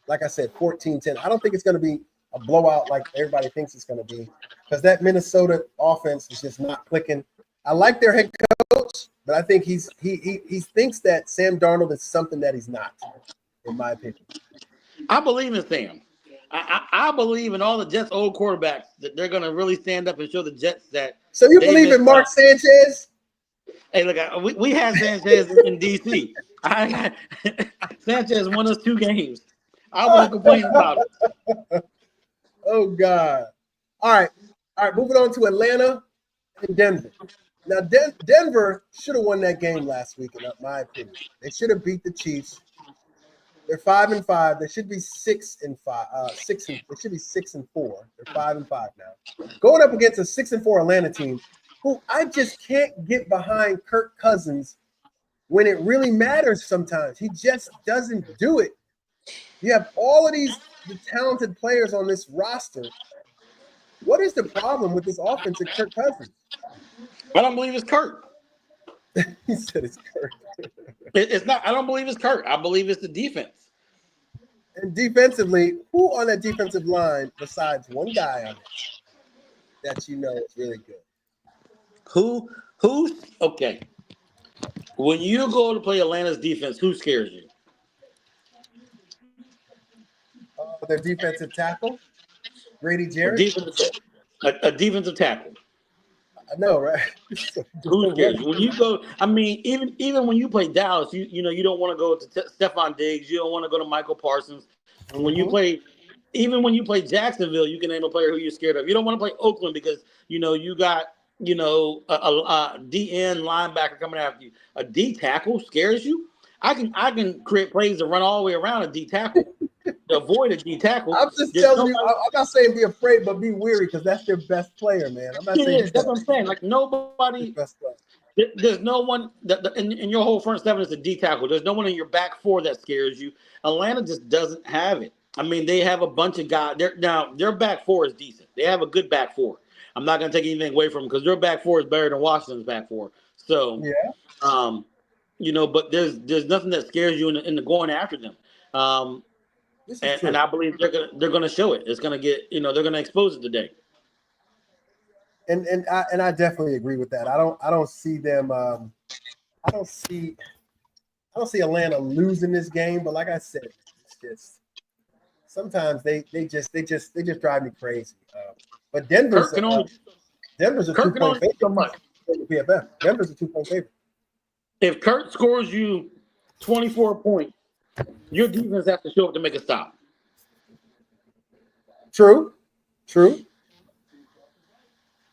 Like I said, 14-10. I don't think it's going to be a blowout like everybody thinks it's going to be, because that Minnesota offense is just not clicking. I like their head coach, but I think he thinks that Sam Darnold is something that he's not, in my opinion. I believe in Sam. I believe in all the Jets' old quarterbacks that they're going to really stand up and show the Jets that. So you believe in Mark Sanchez? Hey, look, we had Sanchez in D.C. Sanchez won us 2 games. I won't complain about it. Oh, God. All right. Moving on to Atlanta and Denver. Now, Denver should have won that game last week, in my opinion. They should have beat the Chiefs. They're 5-5. They should be 6-5. They should be 6-4. They're 5-5 now. Going up against a 6-4 Atlanta team, who I just can't get behind Kirk Cousins when it really matters sometimes. He just doesn't do it. You have all of the talented players on this roster. What is the problem with this offense and Kirk Cousins? I don't believe it's Kirk. He said it's Kirk. It's not. I don't believe it's Kirk. I believe it's the defense. And defensively, who on that defensive line besides one guy on it that you know is really good? Who's okay? When you go to play Atlanta's defense, who scares you? Their defensive tackle, Grady Jarrett. A defensive tackle. I know, right? Who scares you? When you go, I mean, even when you play Dallas, you know you don't want to go to Stephon Diggs. You don't want to go to Michael Parsons. And when you play, even when you play Jacksonville, you can name a player who you're scared of. You don't want to play Oakland because you got a DN linebacker coming after you. A D tackle scares you. I can create plays to run all the way around a D tackle to avoid a D tackle. I'm just telling you. I'm not saying be afraid, but be weary because that's their best player, man. I'm not saying that's what I'm saying. Like nobody. There's no one that in your whole front seven is a D tackle. There's no one in your back four that scares you. Atlanta just doesn't have it. I mean, they have a bunch of guys. Their back four is decent. They have a good back four. I'm not going to take anything away from them because their back four is better than Washington's back four. So, but there's nothing that scares you in the going after them. And I believe they're gonna show it. It's gonna get they're gonna expose it today. And I definitely agree with that. I don't see them. I don't see Atlanta losing this game. But like I said, it's just sometimes they just drive me crazy. But Denver's a 2-point favorite. So much. PFF. Denver's a 2-point favorite. If Kurt scores you 24 points, your defense has to show up to make a stop. True.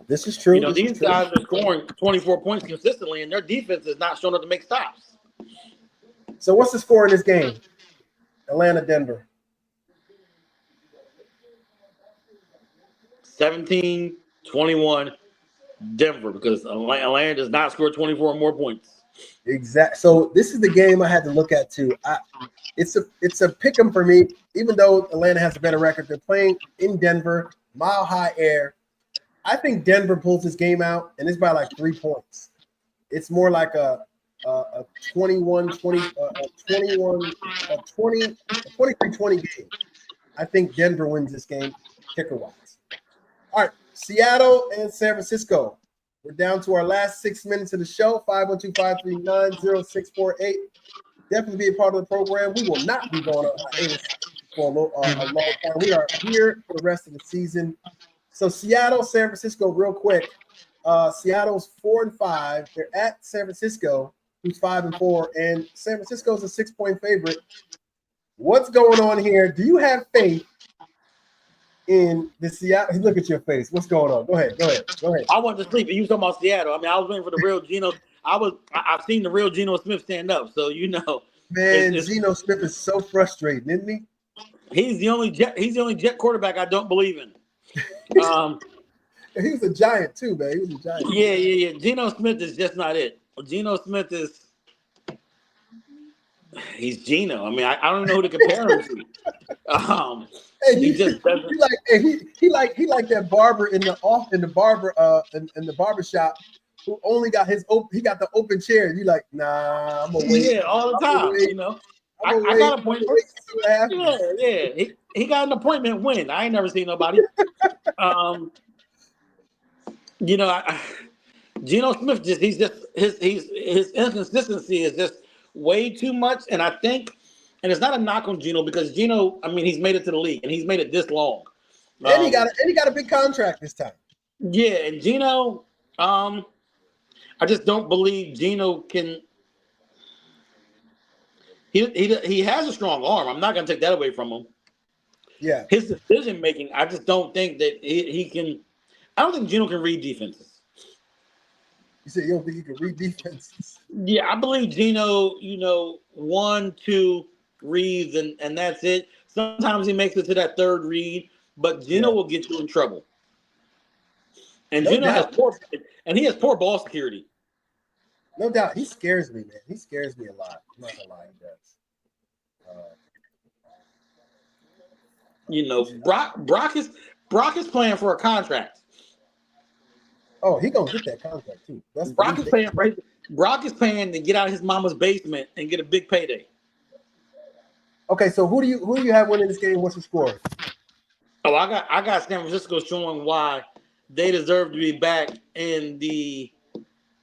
This is true. These guys are scoring 24 points consistently, and their defense is not showing up to make stops. So what's the score in this game? Atlanta, Denver. 17-21 Denver, because Atlanta does not score 24 or more points. Exactly. So this is the game I had to look at too. It's a pick 'em for me. Even though Atlanta has a better record, they're playing in Denver, mile high air. I think Denver pulls this game out, and it's by like 3 points. It's more like a 23-20 game. I think Denver wins this game kicker-wise. All right, Seattle and San Francisco. We're down to our last 6 minutes of the show. 512-539-0648. Definitely be a part of the program. We will not be going on hiatus for a long time. We are here for the rest of the season. So Seattle, San Francisco, real quick. Seattle's 4-5. They're at San Francisco, who's 5-4, and San Francisco's a 6-point favorite. What's going on here? Do you have faith in the Seattle? Look at your face. What's going on? Go ahead. I went to sleep, and you talking about Seattle. I mean, I was waiting for the real Geno. I've seen the real Geno Smith stand up, so Man, Geno Smith is so frustrating, isn't he? He's the only Jet quarterback I don't believe in. He was a giant too, man. He was a giant. Yeah. Geno Smith is just not it. Geno Smith he's Geno. I mean, I don't know who to compare him to. He like that barber in the barber shop who only got he got the open chair. You like, nah, I'm gonna wait. Yeah, all the time. I got a point. Yeah. he got an appointment when I ain't never seen nobody. You know, Geno Smith his inconsistency is just way too much, and I think, and it's not a knock on Geno because Geno, I mean, he's made it to the league and he's made it this long. And he got a big contract this time. Yeah, and Geno, I just don't believe Geno can. He has a strong arm. I'm not going to take that away from him. Yeah. His decision making, I just don't think that he can. I don't think Geno can read defenses. You said you don't think he can read defenses? Yeah, I believe Geno, 1, 2 reads and that's it. Sometimes he makes it to that third read, but Geno will get you in trouble. And No Geno doubt. he has poor ball security. No doubt. He scares me, man. He scares me a lot. I'm not gonna lie, he does. Brock is playing for a contract. Oh, he gonna get that contract too. Brock is paying to get out of his mama's basement and get a big payday. Okay, so who do you have winning this game? What's the score? Oh, I got San Francisco showing why they deserve to be back in the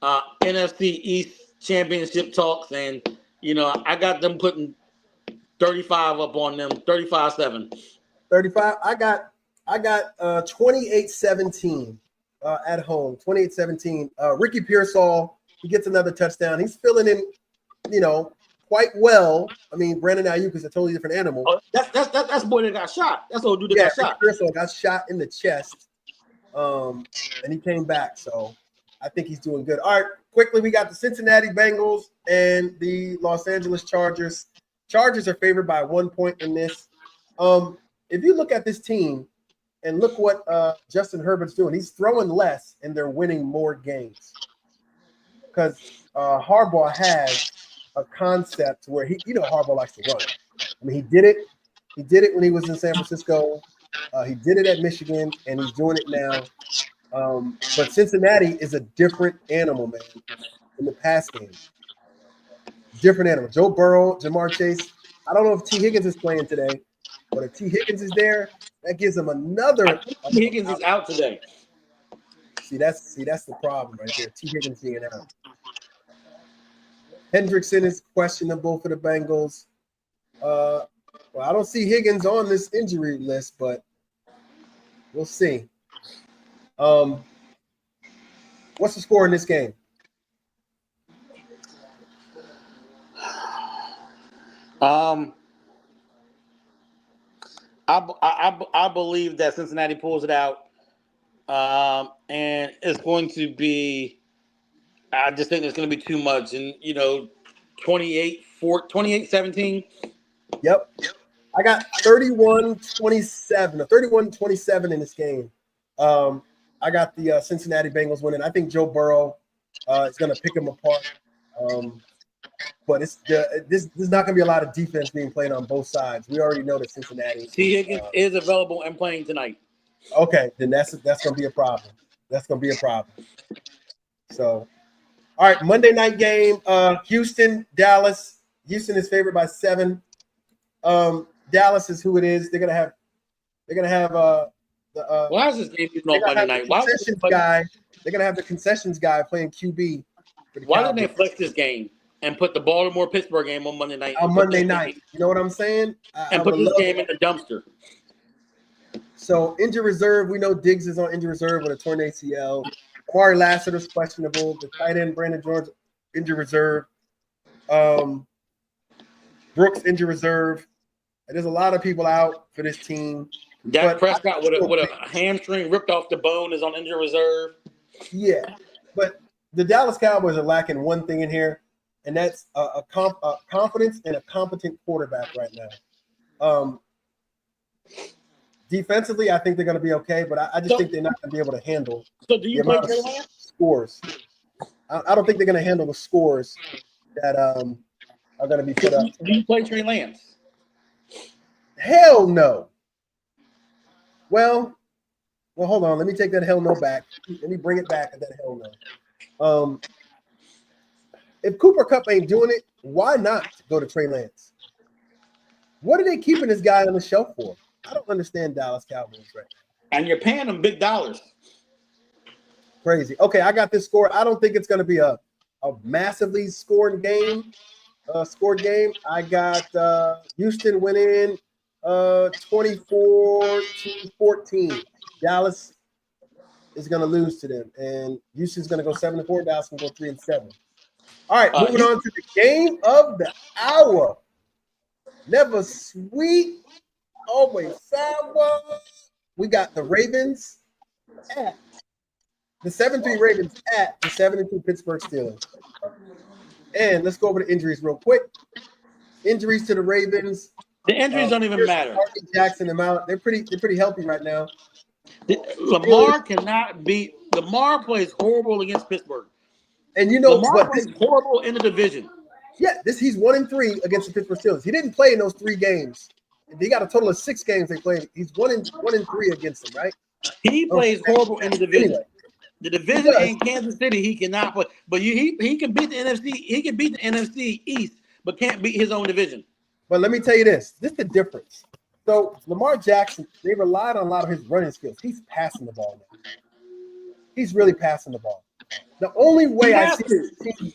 NFC East championship talks, and I got them putting 35 up on them, 35-7. 35. I got 28-17 at home. 28-17. Ricky Pearsall, he gets another touchdown. He's filling in, quite well. I mean, Brandon Ayuk is a totally different animal. Oh, that's boy that got shot. That's old dude that got shot. Ricky Pearsall got shot in the chest, and he came back. So I think he's doing good. All right, quickly, we got the Cincinnati Bengals and the Los Angeles Chargers. Chargers are favored by 1 point in this. If you look at this team and look what Justin Herbert's doing, he's throwing less and they're winning more games because Harbaugh has a concept where Harbaugh likes to run. I mean, he did it. He did it when he was in San Francisco. He did it at Michigan, and he's doing it now. But Cincinnati is a different animal, man, in the pass game. Different animal. Joe Burrow, Jamar Chase. I don't know if T. Higgins is playing today, but if T. Higgins is there, that gives him another. T. Higgins is out today. See, that's the problem right there. T. Higgins being out. Hendrickson is questionable for the Bengals. Well, I don't see Higgins on this injury list, but we'll see. What's the score in this game? I believe that Cincinnati pulls it out, and it's going to be. I just think it's going to be too much, and 28-17. Yep. I got 31-27 or 31-27 in this game. I got the Cincinnati Bengals winning. I think Joe Burrow is going to pick them apart. But this is not going to be a lot of defense being played on both sides. We already know that Cincinnati. T. Higgins is available and playing tonight. Okay, then that's going to be a problem. That's going to be a problem. So, all right, Monday night game. Houston, Dallas. Houston is favored by 7. Dallas is who it is. They're gonna have why is this game even on Monday night? They're gonna have the concessions guy playing QB. Why didn't they flex this game and put the Baltimore-Pittsburgh game on Monday night? On Monday night, you know what I'm saying? And put this game in the dumpster. So injury reserve, we know Diggs is on injury reserve with a torn ACL. Amari Lassiter's questionable. The tight end Brandon George injury reserve. Brooks injury reserve. There's a lot of people out for this team. Dak Prescott with a hamstring ripped off the bone is on injury reserve. Yeah, but the Dallas Cowboys are lacking one thing in here, and that's a confidence and a competent quarterback right now. Defensively, I think they're going to be okay, but I just think they're not going to be able to handle. So do you play Trey Lance? Scores? I don't think they're going to handle the scores that are going to be put up. Do you play Trey Lance? Hell no. Well, hold on. Let me take that hell no back. Let me bring it back at that hell no. If Cooper Kupp ain't doing it, why not go to Trey Lance? What are they keeping this guy on the shelf for? I don't understand Dallas Cowboys right now. And you're paying them big dollars. Crazy. Okay, I got this score. I don't think it's going to be a massively scored game. I got Houston winning 24-14. Dallas is going to lose to them, and Houston's going to go 7-4. Dallas can go 3-7. All right, moving on to the game of the hour. Never sweet, always sour. We got the Ravens at the 7-3 Ravens at the 7-2 Pittsburgh Steelers. And let's go over the injuries real quick. Injuries to the Ravens. The injuries don't even matter. Jackson them out. They're pretty healthy right now. Lamar cannot beat. Lamar plays horrible against Pittsburgh. And you know, Lamar plays horrible in the division. Yeah, he's 1-3 against the Pittsburgh Steelers. He didn't play in those 3 games. They got a total of 6 games they played. He's 1-3 against them, right? He plays horrible in the division. Anyway, the division in Kansas City, he cannot play. But he can beat the NFC. He can beat the NFC East, but can't beat his own division. But let me tell you this. This is the difference. So Lamar Jackson, they relied on a lot of his running skills. He's passing the ball now. He's really passing the ball. The only way I see this team,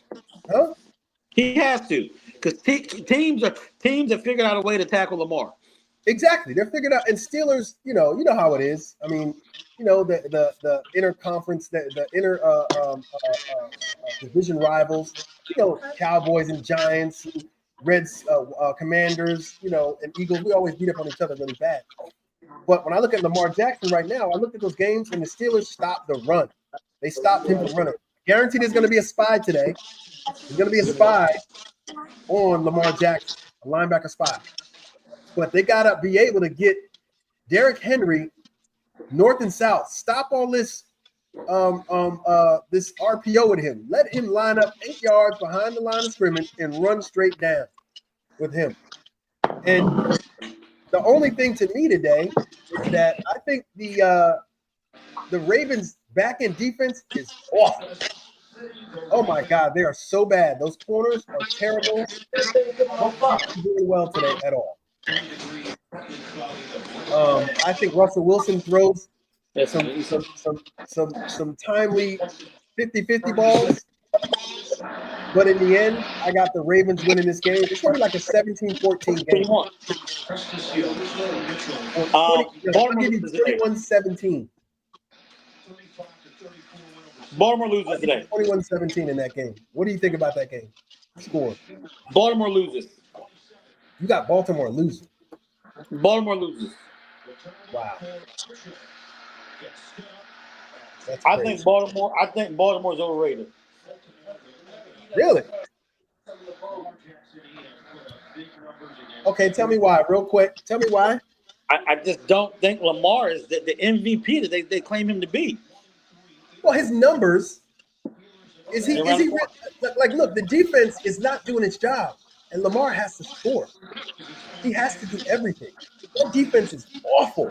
he has to, because teams have figured out a way to tackle Lamar. Exactly, they're figured out. And Steelers, you know how it is. I mean, the interconference, the inter division rivals. Cowboys and Giants, and Reds, Commanders, and Eagles. We always beat up on each other really bad. But when I look at Lamar Jackson right now, I look at those games and the Steelers stopped the run. They stopped him from running. Guaranteed there's going to be a spy today. There's going to be a spy on Lamar Jackson, a linebacker spy. But they got to be able to get Derrick Henry north and south. Stop all this this RPO with him. Let him line up 8 yards behind the line of scrimmage and run straight down with him. And the only thing to me today is that I think the Ravens back-end defense is awful. Oh my God, they are so bad. Those corners are terrible. Not doing well today at all. I think Russell Wilson throws some timely 50-50 balls. But in the end, I got the Ravens winning this game. It's going to be like a 17-14 game. Baltimore loses today. 21-17. Baltimore loses today. 21-17 in that game. What do you think about that game? Score. Baltimore loses. You got Baltimore losing. Baltimore loses. Wow. I think Baltimore's overrated. Really? Okay, tell me why, real quick. Tell me why. I just don't think Lamar is the MVP that they claim him to be. Well, his numbers. Is he like? Look, the defense is not doing its job, and Lamar has to score. He has to do everything. That defense is awful.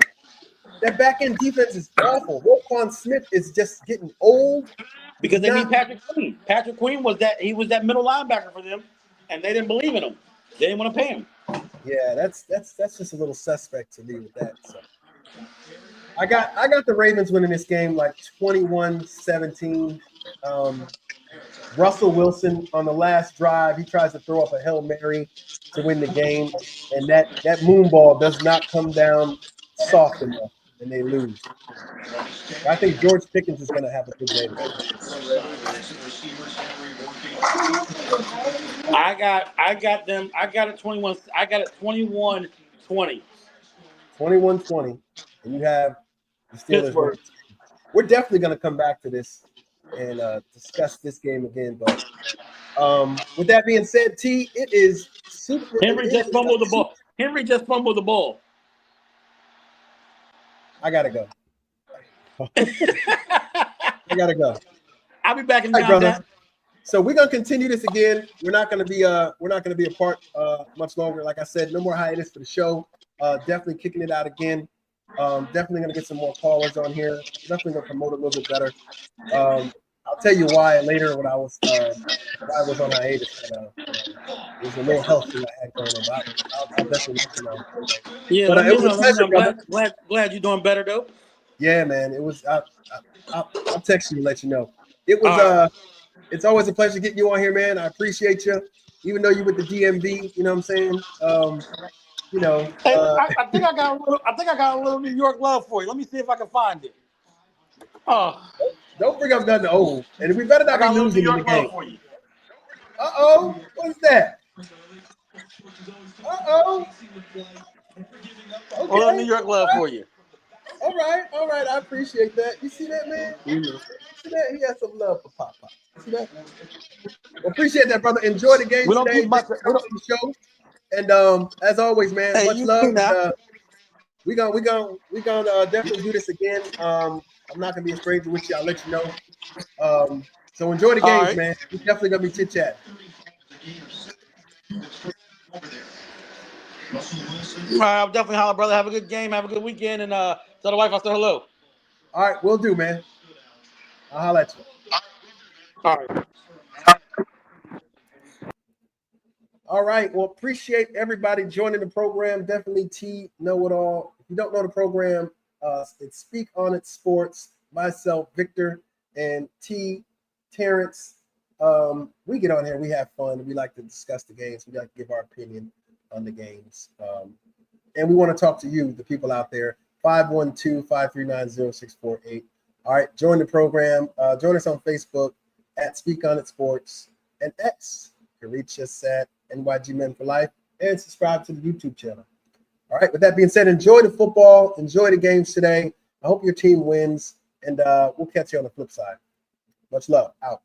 That back end defense is awful. Roquan Smith is just getting old. Because they need Patrick Queen. Patrick Queen was that middle linebacker for them, and they didn't believe in him. They didn't want to pay him. Yeah, that's just a little suspect to me with that. So I got the Ravens winning this game like 21-17. Russell Wilson on the last drive, he tries to throw up a Hail Mary to win the game, and that moon ball does not come down soft enough, and they lose. I think George Pickens is going to have a good game. I got them. I got it 21. I got it 21-20. 21-20, and you have the Steelers. We're definitely going to come back to this and discuss this game again. But with that being said, T, it is super. Henry just fumbled the ball. I gotta go. I gotta go. I'll be back in time, brother. So we're gonna continue this again. We're not gonna be apart much longer. Like I said, no more hiatus for the show. Definitely kicking it out again. Definitely gonna get some more callers on here. Definitely gonna promote a little bit better. I'll tell you why later when I was on hiatus. There's a little health thing I had going on, but I'll definitely let you know. Yeah, But let it me was a know. Let me pleasure, know. brother. Glad you're doing better though. Yeah, man. It was. I'll text you and let you know. It was. All right. It's always a pleasure getting you on here, man. I appreciate you, even though you're with the DMV. You know what I'm saying? You know. Hey, I think I got a little. I think I got a little New York love for you. Let me see if I can find it. Oh, Don't bring up nothing old, and we better I not be got a little New losing in the York love game. for you. What is that? Uh-oh. A little New Okay. York love for you. All right. I appreciate that. You see that, man? You see that? He has some love for Pop Pop. See that? Well, appreciate that, brother. Enjoy the We games don't today. keep Thanks much. for coming on the show. And as always, man, Hey, much you love. too now. And we gonna definitely do this again. I'm not gonna be a stranger with you. I'll let you know. So enjoy the All games, right. man. We definitely gonna be chit chat. All right, I'll definitely holler, brother. Have a good game. Have a good weekend, and tell the wife I said hello. All right, we'll do, man. I'll holler at you. All right. All right. Well, appreciate everybody joining the program. Definitely T Know It All. If you don't know the program, it's Speak On It Sports. Myself, Victor, and T Terrence. We get on here. We have fun. We like to discuss the games. We like to give our opinion on the games. And we want to talk to you, the people out there. 512-539-0648. All right. Join the program. Join us on Facebook at Speak On It Sports and X. You can reach us at NYG Men for Life and subscribe to the YouTube channel. All right. With that being said, enjoy the football. Enjoy the games today. I hope your team wins. And we'll catch you on the flip side. Much love. Out.